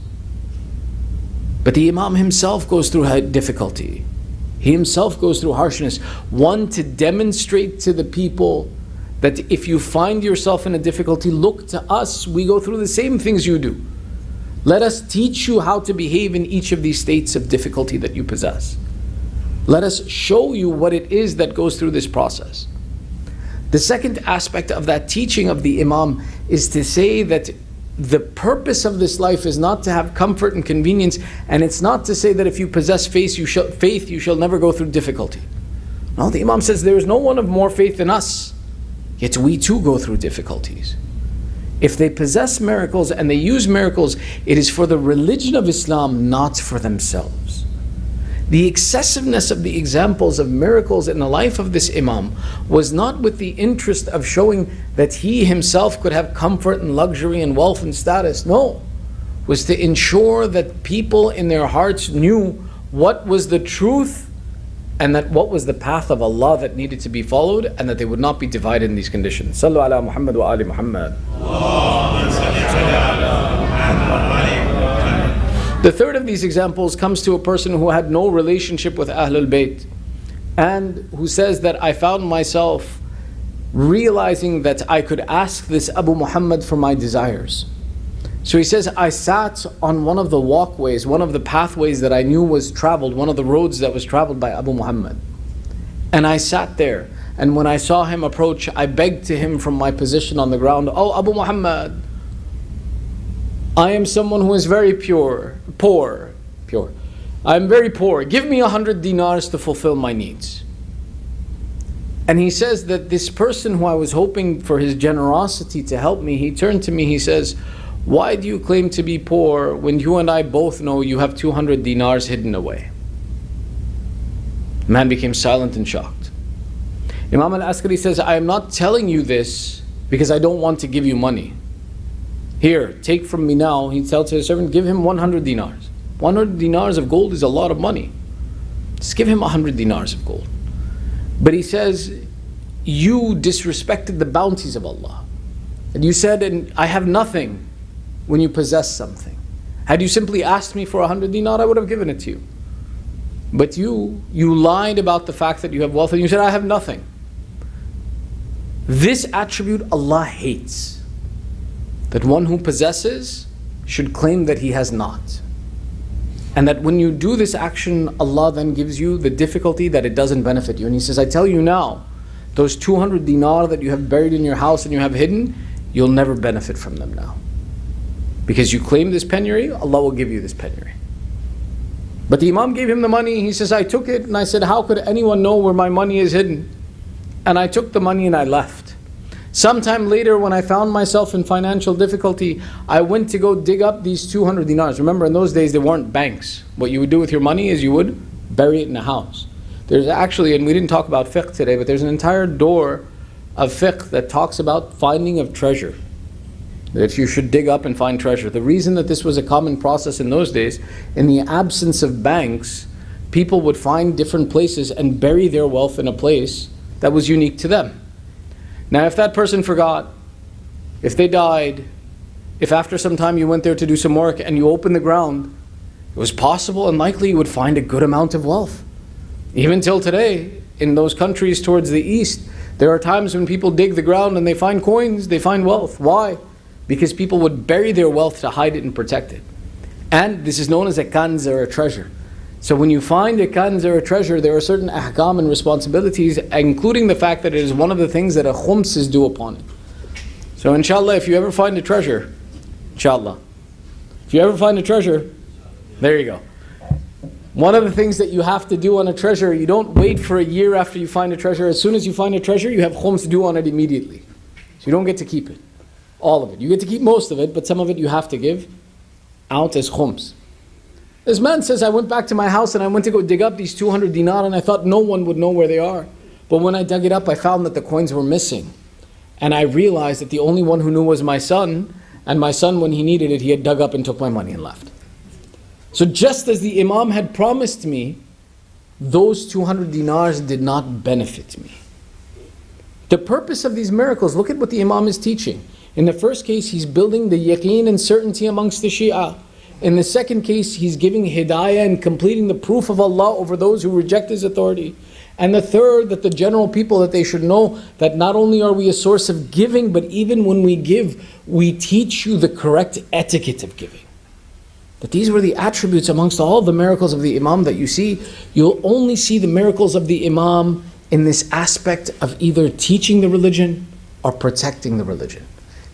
But the Imam himself goes through difficulty. He himself goes through harshness. One, to demonstrate to the people that if you find yourself in a difficulty, look to us, we go through the same things you do. Let us teach you how to behave in each of these states of difficulty that you possess. Let us show you what it is that goes through this process. The second aspect of that teaching of the Imam is to say that the purpose of this life is not to have comfort and convenience, and it's not to say that if you possess faith, you shall never go through difficulty. No, the Imam says there is no one of more faith than us, yet we too go through difficulties. If they possess miracles and they use miracles, it is for the religion of Islam, not for themselves. The excessiveness of the examples of miracles in the life of this Imam was not with the interest of showing that he himself could have comfort and luxury and wealth and status. No, it was to ensure that people in their hearts knew what was the truth and that what was the path of Allah that needed to be followed, and that they would not be divided in these conditions. Sallu ala Muhammad wa ali Muhammad. The third of these examples comes to a person who had no relationship with Ahlul Bayt and who says that I found myself realizing that I could ask this Abu Muhammad for my desires. So he says, I sat on one of the walkways, one of the pathways that I knew was traveled, one of the roads that was traveled by Abu Muhammad. And I sat there, and when I saw him approach, I begged to him from my position on the ground, Oh Abu Muhammad, I am someone who is very poor. I am very poor. Give me 100 dinars to fulfill my needs. And he says that this person who I was hoping for his generosity to help me, he turned to me, he says, why do you claim to be poor when you and I both know you have 200 dinars hidden away? The man became silent and shocked. Imam al-Askari says, I am not telling you this because I don't want to give you money. Here, take from me now. He tells his servant, give him 100 dinars. 100 dinars of gold is a lot of money. Just give him 100 dinars of gold. But he says, you disrespected the bounties of Allah. And you said, and I have nothing when you possess something. Had you simply asked me for 100 dinar, I would have given it to you. But you lied about the fact that you have wealth and you said, I have nothing. This attribute Allah hates. That one who possesses should claim that he has not. And that when you do this action, Allah then gives you the difficulty that it doesn't benefit you. And He says, I tell you now, those 200 dinar that you have buried in your house and you have hidden, you'll never benefit from them now. Because you claim this penury, Allah will give you this penury. But the Imam gave him the money. He says, I took it and I said, how could anyone know where my money is hidden? And I took the money and I left. Sometime later, when I found myself in financial difficulty, I went to go dig up these 200 dinars. Remember, in those days, there weren't banks. What you would do with your money is you would bury it in a house. There's actually, and we didn't talk about fiqh today, but there's an entire door of fiqh that talks about finding of treasure. That you should dig up and find treasure. The reason that this was a common process in those days, in the absence of banks, people would find different places and bury their wealth in a place that was unique to them. Now if that person forgot, if they died, if after some time you went there to do some work and you opened the ground, it was possible and likely you would find a good amount of wealth. Even till today, in those countries towards the east, there are times when people dig the ground and they find coins, they find wealth. Why? Because people would bury their wealth to hide it and protect it. And this is known as a kanz, or a treasure. So when you find a kanz, or a treasure, there are certain ahkam and responsibilities, including the fact that it is one of the things that a khums is due upon it. So inshallah, if you ever find a treasure, inshallah, if you ever find a treasure, there you go. One of the things that you have to do on a treasure, you don't wait for a year after you find a treasure. As soon as you find a treasure, you have khums due on it immediately. So you don't get to keep it, all of it. You get to keep most of it, but some of it you have to give out as khums. This man says, I went back to my house and I went to go dig up these 200 dinar and I thought no one would know where they are. But when I dug it up, I found that the coins were missing. And I realized that the only one who knew was my son, and my son, when he needed it, he had dug up and took my money and left. So just as the Imam had promised me, those 200 dinars did not benefit me. The purpose of these miracles, look at what the Imam is teaching. In the first case, he's building the yaqeen and certainty amongst the Shia. In the second case, he's giving hidayah and completing the proof of Allah over those who reject His authority. And the third, that the general people, that they should know that not only are we a source of giving, but even when we give, we teach you the correct etiquette of giving. That these were the attributes amongst all the miracles of the Imam that you see. You'll only see the miracles of the Imam in this aspect of either teaching the religion or protecting the religion.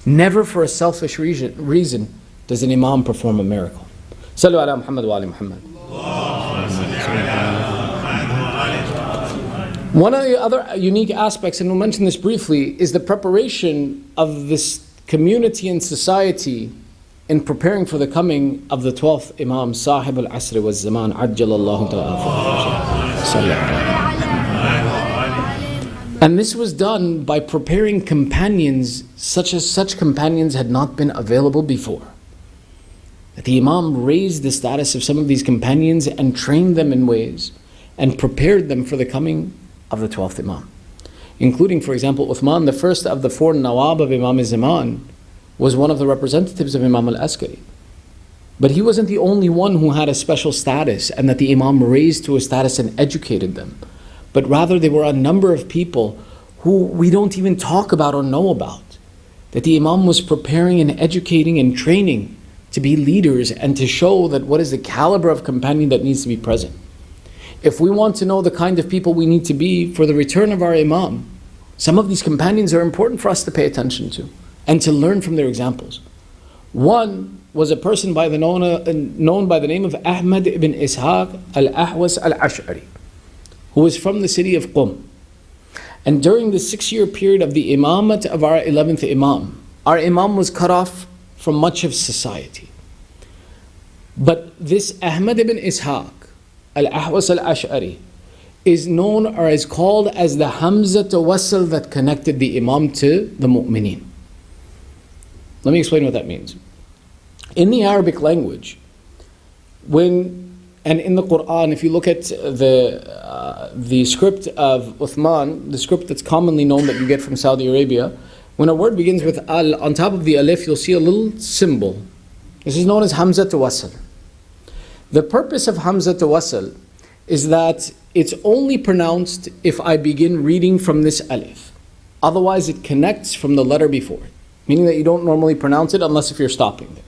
Never for a selfish reason does an Imam perform a miracle. Sallu ala Muhammad wa ali Muhammad. One of the other unique aspects, and we'll mention this briefly, is the preparation of this community and society in preparing for the coming of the 12th Imam, Sahib al-Asr wa zaman, Ajjalallahu ta'ala. And this was done by preparing companions such as such companions had not been available before. That the Imam raised the status of some of these companions and trained them in ways and prepared them for the coming of the 12th Imam. Including, for example, Uthman, the first of the 4 Nawab of Imam Zaman, was one of the representatives of Imam al-Askari. But he wasn't the only one who had a special status and that the Imam raised to a status and educated them. But rather there were a number of people who we don't even talk about or know about. That the Imam was preparing and educating and training to be leaders and to show that what is the caliber of companion that needs to be present. If we want to know the kind of people we need to be for the return of our Imam, some of these companions are important for us to pay attention to and to learn from their examples. One was a person known by the name of Ahmad ibn Ishaq al-Ahwas al-Ash'ari, who was from the city of Qum. And during the 6-year period of the imamat of our 11th Imam, our Imam was cut off from much of society. But this Ahmad ibn Ishaq al-Ahwas al-Ash'ari is known or is called as the Hamza Tawassal that connected the Imam to the Mu'mineen. Let me explain what that means. In the Arabic language, and in the Quran, if you look at the script of Uthman, the script that's commonly known that you get from Saudi Arabia, when a word begins with al, on top of the alif, you'll see a little symbol. This is known as Hamza Tawassal. The purpose of Hamza Tawassal is that it's only pronounced if I begin reading from this alif. Otherwise, it connects from the letter before it, meaning that you don't normally pronounce it unless if you're stopping there.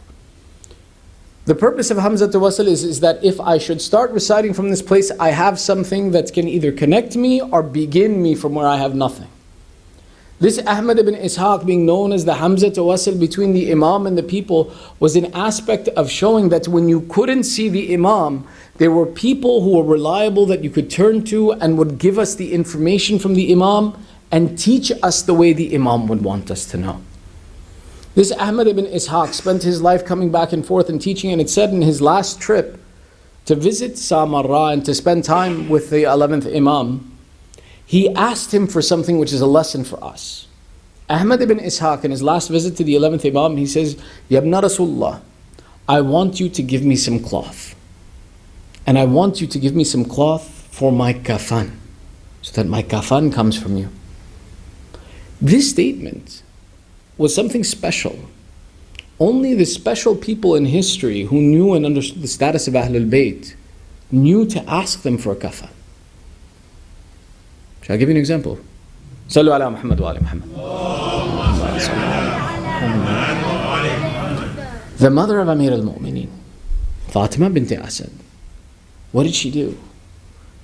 The purpose of Hamza Tawassal is that if I should start reciting from this place, I have something that can either connect me or begin me from where I have nothing. This Ahmad ibn Ishaq, being known as the Hamza Tawassal between the Imam and the people, was an aspect of showing that when you couldn't see the Imam, there were people who were reliable that you could turn to and would give us the information from the Imam and teach us the way the Imam would want us to know. This Ahmad ibn Ishaq spent his life coming back and forth and teaching, and it said in his last trip to visit Samarra and to spend time with the 11th Imam, he asked him for something which is a lesson for us. Ahmad ibn Ishaq, in his last visit to the 11th Imam, he says, Yabna Rasulullah, I want you to give me some cloth. And I want you to give me some cloth for my kafan, so that my kafan comes from you. This statement was something special. only the special people in history who knew and understood the status of Ahlul Bayt knew to ask them for a kafan. Shall I give you an example? Sallu ala Muhammad wa ali Muhammad. The mother of Amir al-Mu'mineen, Fatima bint Asad, what did she do?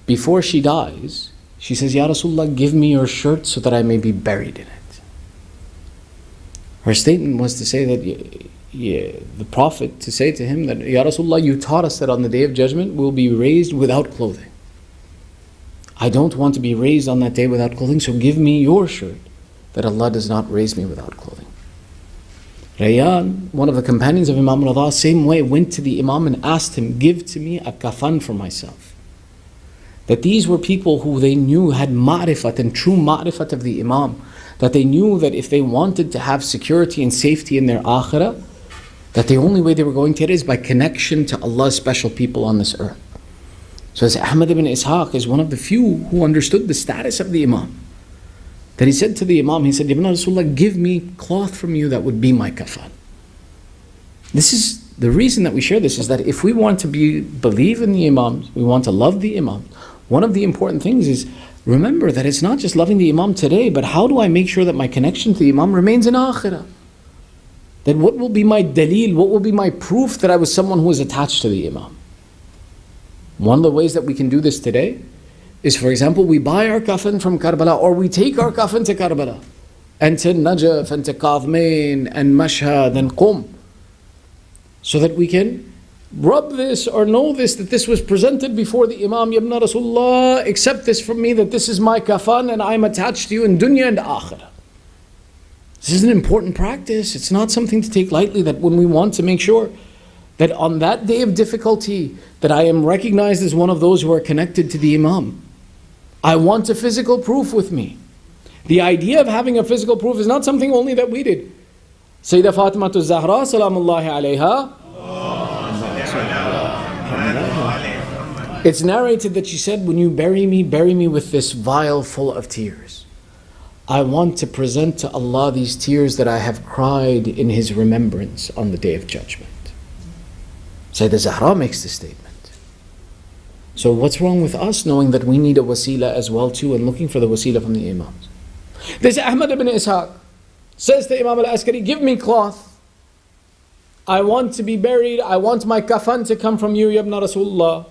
Before she dies, she says, Ya Rasulullah, give me your shirt so that I may be buried in it. Her statement was to say that the Prophet, to say to him that, Ya Rasulullah, you taught us that on the Day of Judgment we'll be raised without clothing. I don't want to be raised on that day without clothing, so give me your shirt that Allah does not raise me without clothing. Rayyan, one of the companions of Imam Rada, same way went to the Imam and asked him, give to me a kafan for myself. That these were people who they knew had ma'rifat and true ma'rifat of the Imam, that they knew that if they wanted to have security and safety in their akhirah, that the only way they were going to get it is by connection to Allah's special people on this earth. So as Ahmad ibn Ishaq is one of the few who understood the status of the Imam, that he said to the Imam, he said, Ibn Rasulullah, give me cloth from you that would be my kafan. This is the reason that we share this, is that if we want to believe in the Imams, we want to love the Imams, one of the important things is remember that it's not just loving the Imam today, but how do I make sure that my connection to the Imam remains in akhirah? That what will be my daleel, what will be my proof that I was someone who was attached to the Imam? One of the ways that we can do this today is, for example, we buy our kafan from Karbala, or we take our kafan to Karbala, and to Najaf, and to Qadhmain, and Mashhad, and Qum, so that we can rub this or know this, that this was presented before the Imam. Ya Ibn Rasulullah, accept this from me, that this is my kafan, and I'm attached to you in dunya and akhirah. This is an important practice. It's not something to take lightly, that when we want to make sure that on that day of difficulty, that I am recognized as one of those who are connected to the Imam. I want a physical proof with me. The idea of having a physical proof is not something only that we did. Sayyidah Fatima Zahra, salamullahi alayha, it's narrated that she said, when you bury me with this vial full of tears. I want to present to Allah these tears that I have cried in His remembrance on the Day of Judgment. Sayyidah Zahra makes this statement. So what's wrong with us knowing that we need a wasila as well too, and looking for the wasila from the Imams? This Ahmad ibn Ishaq says to Imam al-Askari, give me cloth. I want to be buried. I want my kafan to come from you, Ya Ibn Rasulullah.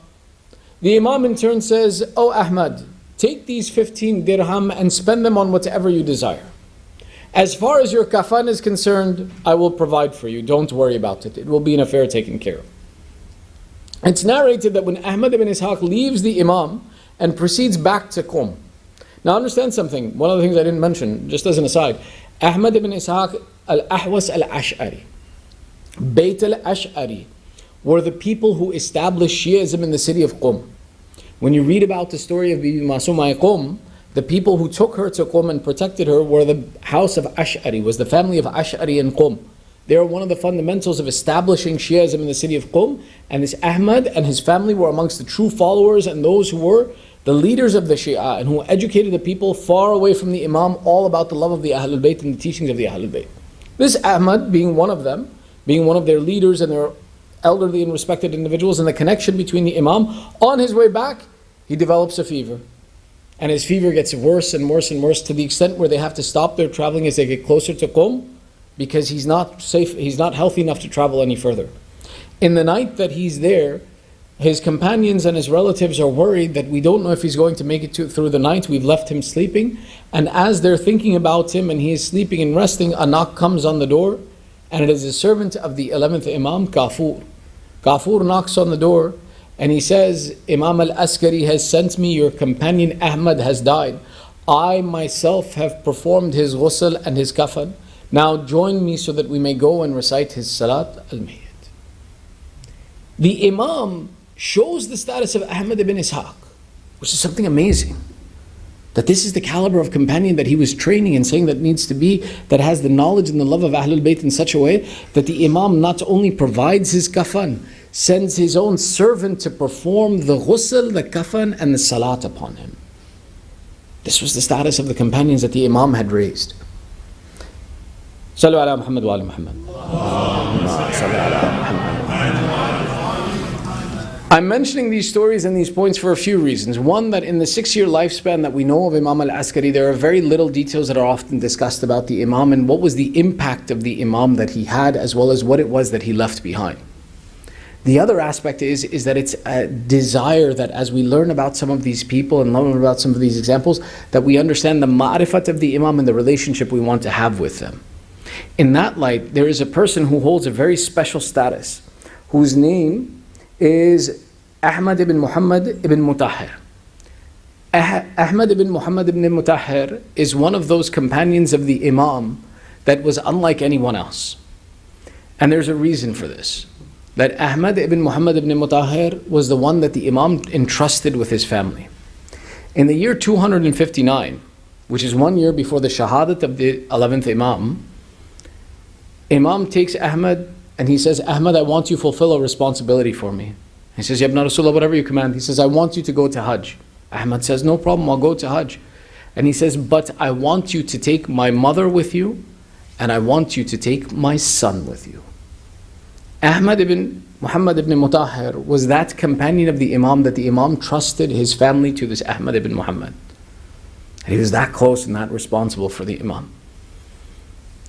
The Imam in turn says, oh Ahmad, take these 15 dirham and spend them on whatever you desire. As far as your kafan is concerned, I will provide for you. Don't worry about it. It will be an affair taken care of. It's narrated that when Ahmad ibn Ishaq leaves the Imam and proceeds back to Qum. Now understand something, one of the things I didn't mention, just as an aside. Ahmad ibn Ishaq al-Ahwas al-Ash'ari, Bayt al-Ash'ari, were the people who established Shi'ism in the city of Qum. When you read about the story of Bibi Masumah Qum, the people who took her to Qum and protected her were the house of Ash'ari, was the family of Ash'ari in Qum. They are one of the fundamentals of establishing Shi'ism in the city of Qum, and this Ahmad and his family were amongst the true followers and those who were the leaders of the Shia and who educated the people far away from the Imam all about the love of the Ahlul Bayt and the teachings of the Ahlul Bayt. This Ahmad, being one of them, being one of their leaders and their elderly and respected individuals, and the connection between the Imam, on his way back, he develops a fever. And his fever gets worse and worse and worse, to the extent where they have to stop their traveling as they get closer to Qum, because he's not safe, he's not healthy enough to travel any further. In the night that he's there, his companions and his relatives are worried that we don't know if he's going to make it through the night. We've left him sleeping. And as they're thinking about him and he is sleeping and resting, a knock comes on the door, and it is a servant of the 11th Imam, Kafur. Kafur knocks on the door and he says, Imam al-Askari has sent me, your companion Ahmad has died. I myself have performed his ghusl and his kafan. Now join me so that we may go and recite his salat al-mayyit. The Imam shows the status of Ahmad ibn Ishaq, which is something amazing. That this is the caliber of companion that he was training and saying that needs to be, that has the knowledge and the love of Ahlul Bayt in such a way that the Imam not only provides his kafan, sends his own servant to perform the ghusl, the kafan, and the salat upon him. This was the status of the companions that the Imam had raised. Sallu ala Muhammad wa ala Muhammad. I'm mentioning these stories and these points for a few reasons. One, that in the 6-year lifespan that we know of Imam al-Askari, there are very little details that are often discussed about the Imam and what was the impact of the Imam that he had, as well as what it was that he left behind. The other aspect is that it's a desire that as we learn about some of these people and learn about some of these examples, that we understand the ma'rifat of the Imam and the relationship we want to have with them. In that light, there is a person who holds a very special status, whose name is Ahmad ibn Muhammad ibn Mutahhir. Ahmad ibn Muhammad ibn Mutahhir is one of those companions of the Imam that was unlike anyone else. And there's a reason for this. That Ahmad ibn Muhammad ibn Mutahhir was the one that the Imam entrusted with his family. In the year 259, which is 1 year before the Shahadat of the 11th Imam, Imam takes Ahmad and he says, Ahmad, I want you to fulfill a responsibility for me. He says, Ya Ibn Rasulullah, whatever you command. He says, I want you to go to Hajj. Ahmad says, no problem, I'll go to Hajj. And he says, but I want you to take my mother with you, and I want you to take my son with you. Ahmad ibn Muhammad ibn Mutahhir was that companion of the Imam that the Imam trusted his family to this Ahmad ibn Muhammad. And he was that close and that responsible for the Imam.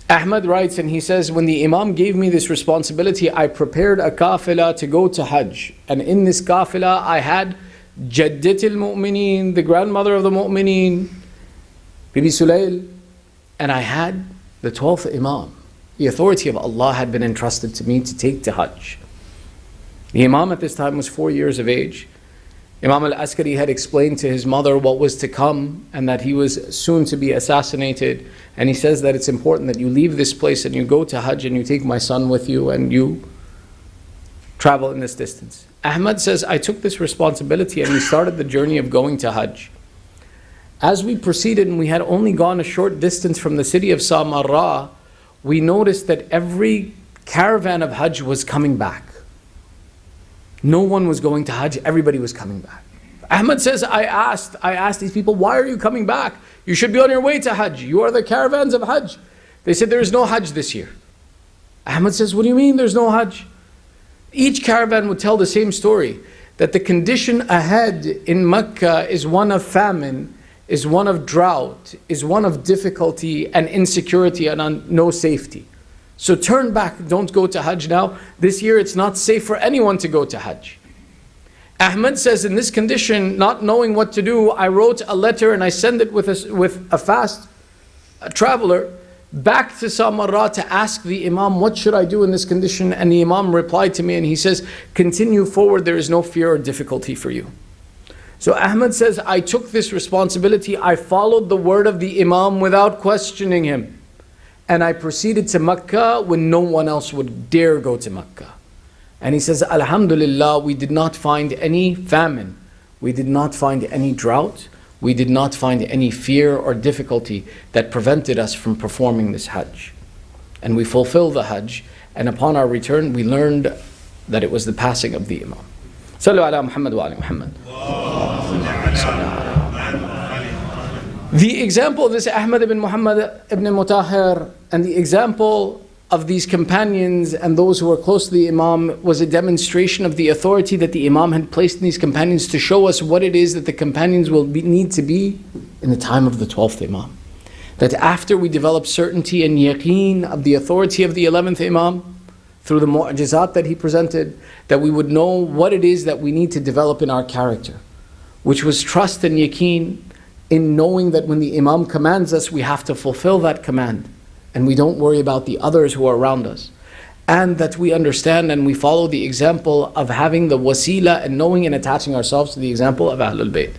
Ahmad writes and he says, when the Imam gave me this responsibility, I prepared a kafila to go to Hajj. And in this kafila, I had Jaddat al-Mu'mineen, the grandmother of the Mu'mineen, Bibi Sulail, and I had the 12th Imam. The authority of Allah had been entrusted to me to take to Hajj. The Imam at this time was 4 years of age. Imam al-Askari had explained to his mother what was to come and that he was soon to be assassinated. And he says that it's important that you leave this place and you go to Hajj and you take my son with you and you travel in this distance. Ahmad says, I took this responsibility and we started the journey of going to Hajj. As we proceeded and we had only gone a short distance from the city of Samarra, we noticed that every caravan of Hajj was coming back. No one was going to Hajj, everybody was coming back. Ahmad says, I asked these people, why are you coming back? You should be on your way to Hajj. You are the caravans of Hajj. They said, there is no Hajj this year. Ahmad says, what do you mean there's no Hajj? Each caravan would tell the same story, that the condition ahead in Mecca is one of famine, is one of drought, is one of difficulty and insecurity and no safety. So turn back, don't go to Hajj now. This year it's not safe for anyone to go to Hajj. Ahmad says, in this condition, not knowing what to do, I wrote a letter and I sent it with a fast traveler back to Samarra to ask the Imam, what should I do in this condition? And the Imam replied to me and he says, continue forward, there is no fear or difficulty for you. So Ahmad says, I took this responsibility, I followed the word of the Imam without questioning him. And I proceeded to Mecca when no one else would dare go to Mecca. And he says, Alhamdulillah, we did not find any famine. We did not find any drought. We did not find any fear or difficulty that prevented us from performing this Hajj. And we fulfilled the Hajj. And upon our return, we learned that it was the passing of the Imam. Sallu ala Muhammad wa ala Muhammad. The example of this Ahmad ibn Muhammad ibn Mutahhir and the example of these companions and those who were close to the Imam was a demonstration of the authority that the Imam had placed in these companions to show us what it is that the companions will need to be in the time of the 12th Imam. That after we develop certainty and yaqeen of the authority of the 11th Imam through the mu'jizat that he presented, that we would know what it is that we need to develop in our character, which was trust and yaqeen in knowing that when the Imam commands us, we have to fulfill that command. And we don't worry about the others who are around us. And that we understand and we follow the example of having the wasila and knowing and attaching ourselves to the example of Ahlul Bayt.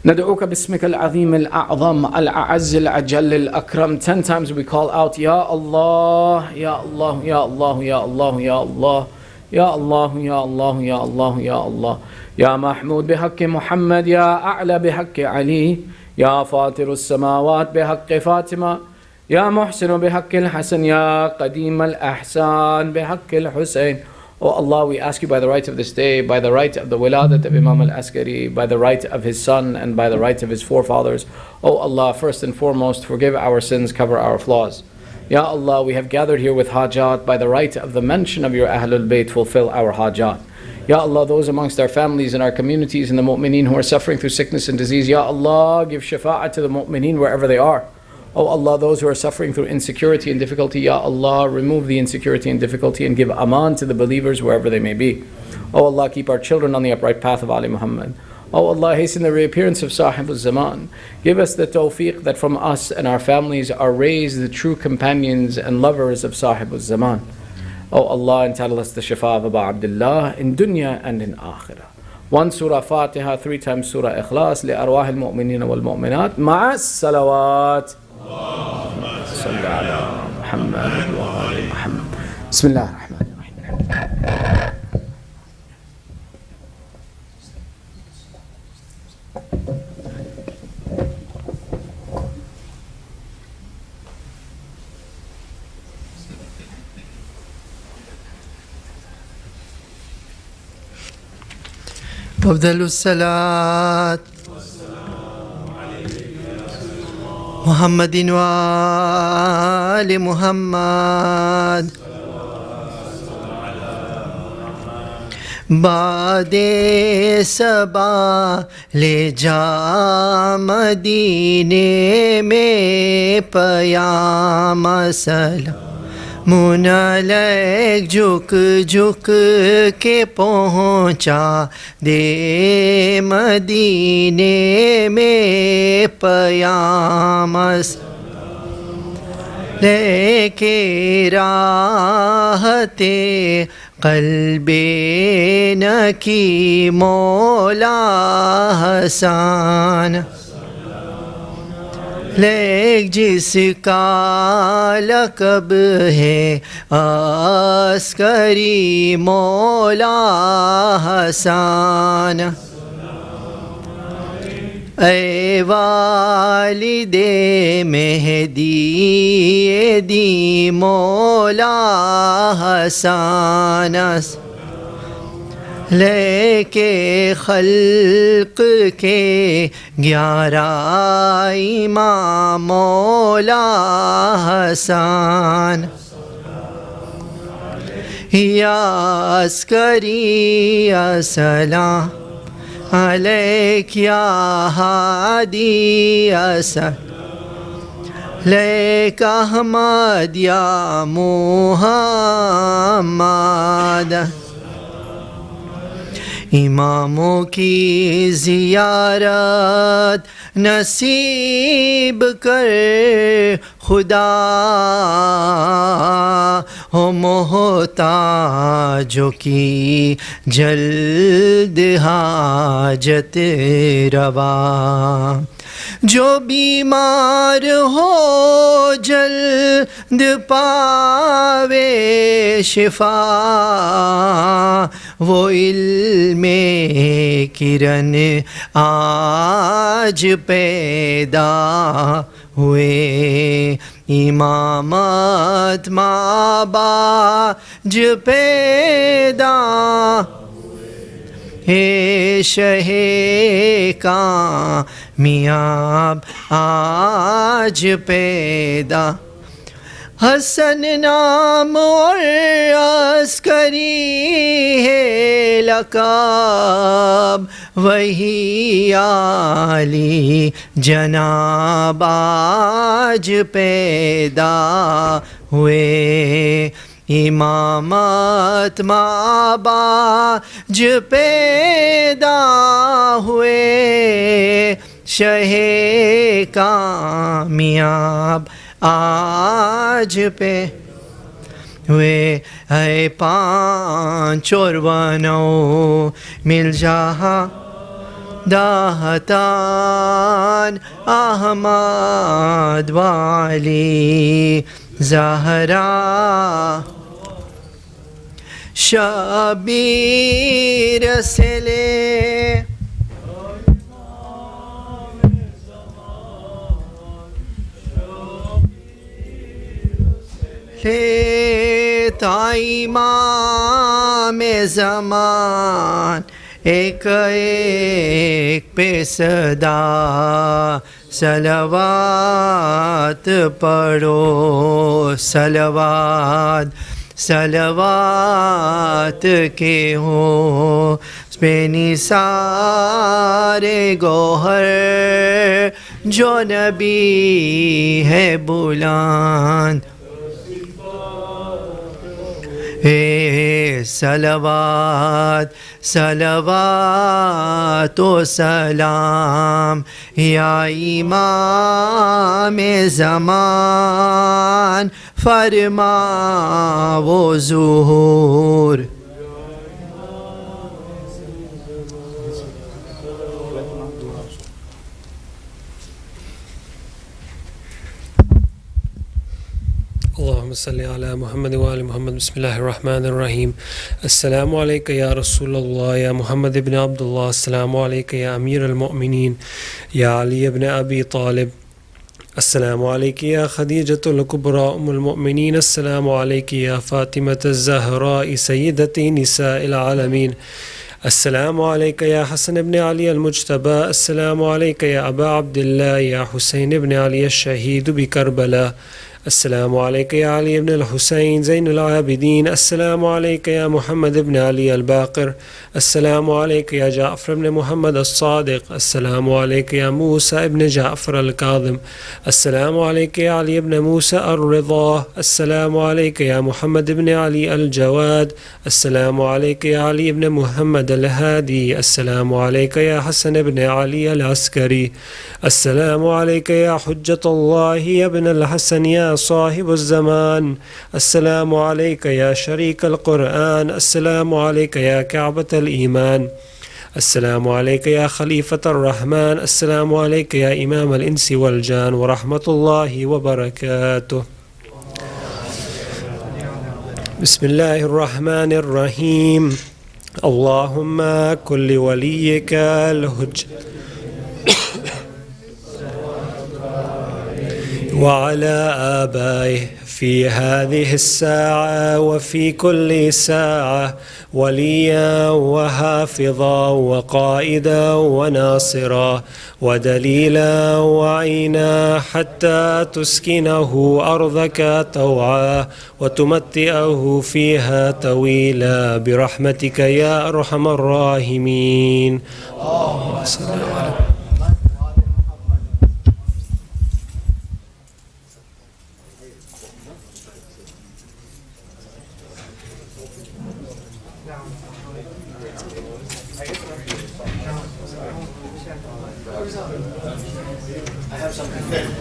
ندعوك باسمك العظيم الأعظم الأعز الأجل الأكرم. 10 times we call out, Ya Allah, Ya Allah, Ya Allah, Ya Allah, Ya Allah, Ya Allah, Ya Allah, Ya Allah, Ya Allah. يا محمود بحق محمد يا أعلى بحق علي يا فاطر السماوات بحق فاطمة يا محسن بحق الحسن يا قديم الأحسان بحق الحسين. Oh Allah, we ask you by the right of this day, by the right of the Wiladat of Imam al-Askari, by the right of his son and by the right of his forefathers. Oh Allah, first and foremost, forgive our sins, cover our flaws. Ya Allah, we have gathered here with hajat by the right of the mention of your Ahlul Bayt. Fulfill our hajat. Ya Allah, those amongst our families and our communities and the mu'mineen who are suffering through sickness and disease, Ya Allah, give shafa'at to the mu'mineen wherever they are. Oh Allah, those who are suffering through insecurity and difficulty, Ya Allah, remove the insecurity and difficulty and give aman to the believers wherever they may be. Oh Allah, keep our children on the upright path of Ali Muhammad. Oh Allah, hasten the reappearance of Sahib al-Zaman. Give us the tawfiq that from us and our families are raised the true companions and lovers of Sahib al-Zaman. Oh Allah, entitle us the Shafa of Aba Abdullah in dunya and in akhirah. 1 Surah Fatiha, 3 times Surah Ikhlas, لأرواح المؤمنين والمؤمنات مع الصلوات. صل على محمد وآل محمد. بسم الله الرحمن الرحيم. أفضل الصلاة محمد وآل محمد بعد صبا لے جا مدینے میں پیام سلام منالک جھک جھک کے پہنچا دے مدینے میں پیام لے کے راحت قلب نکی مولا حسن لیک جس کا لقب ہے عسکری مولا حسن اے والد مہدی دی مولا حسن لے کے خلق کے 11 امام مولا حسن یا عسکری السلام علیک یا ہادی السلام لیک احمد یا محمد اماموں کی زیارت نصیب کر خدا ہو محتاجوں کی جلد حاجت روا جو بیمار ہو جلد پاوے شفا وہ علم کرن آج پیدا ہوئے امامت ماں باج پیدا اے شہ کامیاب آج پیدا حسن نام اور عسکری ہے لقب وہی عالی جناب آج پیدا ہوئے امامت ماں باج پیدا ہوئے شہ کامیاب آج پہ ہوئے اے 5 اور 9 مل جہاں داہتان احمد والی زہرا شبیر سے لے لیتا امام زمان ایک ایک پہ صدا صلوات پڑھو صلوات صلوات کے ہو اس پہ نثار گوہر جو نبی ہے بلند صلوات صلوات و سلام یا امام زمان فرما و ظہور اللهم صل على محمد وآل محمد بسم الله الرحمن الرحيم السلام عليك يا رسول الله يا محمد بن عبد الله السلام عليك يا أمير المؤمنين يا علي بن أبي طالب السلام عليك يا خديجة الكبرى أم المؤمنين السلام عليك يا فاطمة الزهراء سيدة نساء العالمين السلام عليك يا حسن بن علي المجتبى السلام عليك يا أبا عبد الله يا حسين بن علي الشهيد بكربلاء السلام عليك يا علي بن الحسين زين العابدين السلام عليك يا محمد بن علي الباقر السلام عليك يا جعفر بن محمد الصادق السلام عليك يا موسى بن جعفر الكاظم السلام عليك يا علي بن موسى الرضا السلام عليك يا محمد بن علي الجواد السلام عليك يا علي بن محمد الهادي السلام عليك يا حسن بن علي العسكري السلام عليك يا حجة الله يا ابن الحسن يا صاحب الزمان السلام عليك يا شريك القرآن السلام عليك يا كعبة الإيمان السلام عليك يا خليفة الرحمن السلام عليك يا إمام الإنس والجان ورحمة الله وبركاته بسم الله الرحمن الرحيم اللهم كن لوليك الحج وعلى آبائه في هذه الساعة وفي كل ساعة وليا وحافظا وقائدا وناصرا ودليلا وعينا حتى تسكنه أرضك طوعا وتمتئه فيها طويلا برحمتك يا أرحم الراحمين اللهم صل على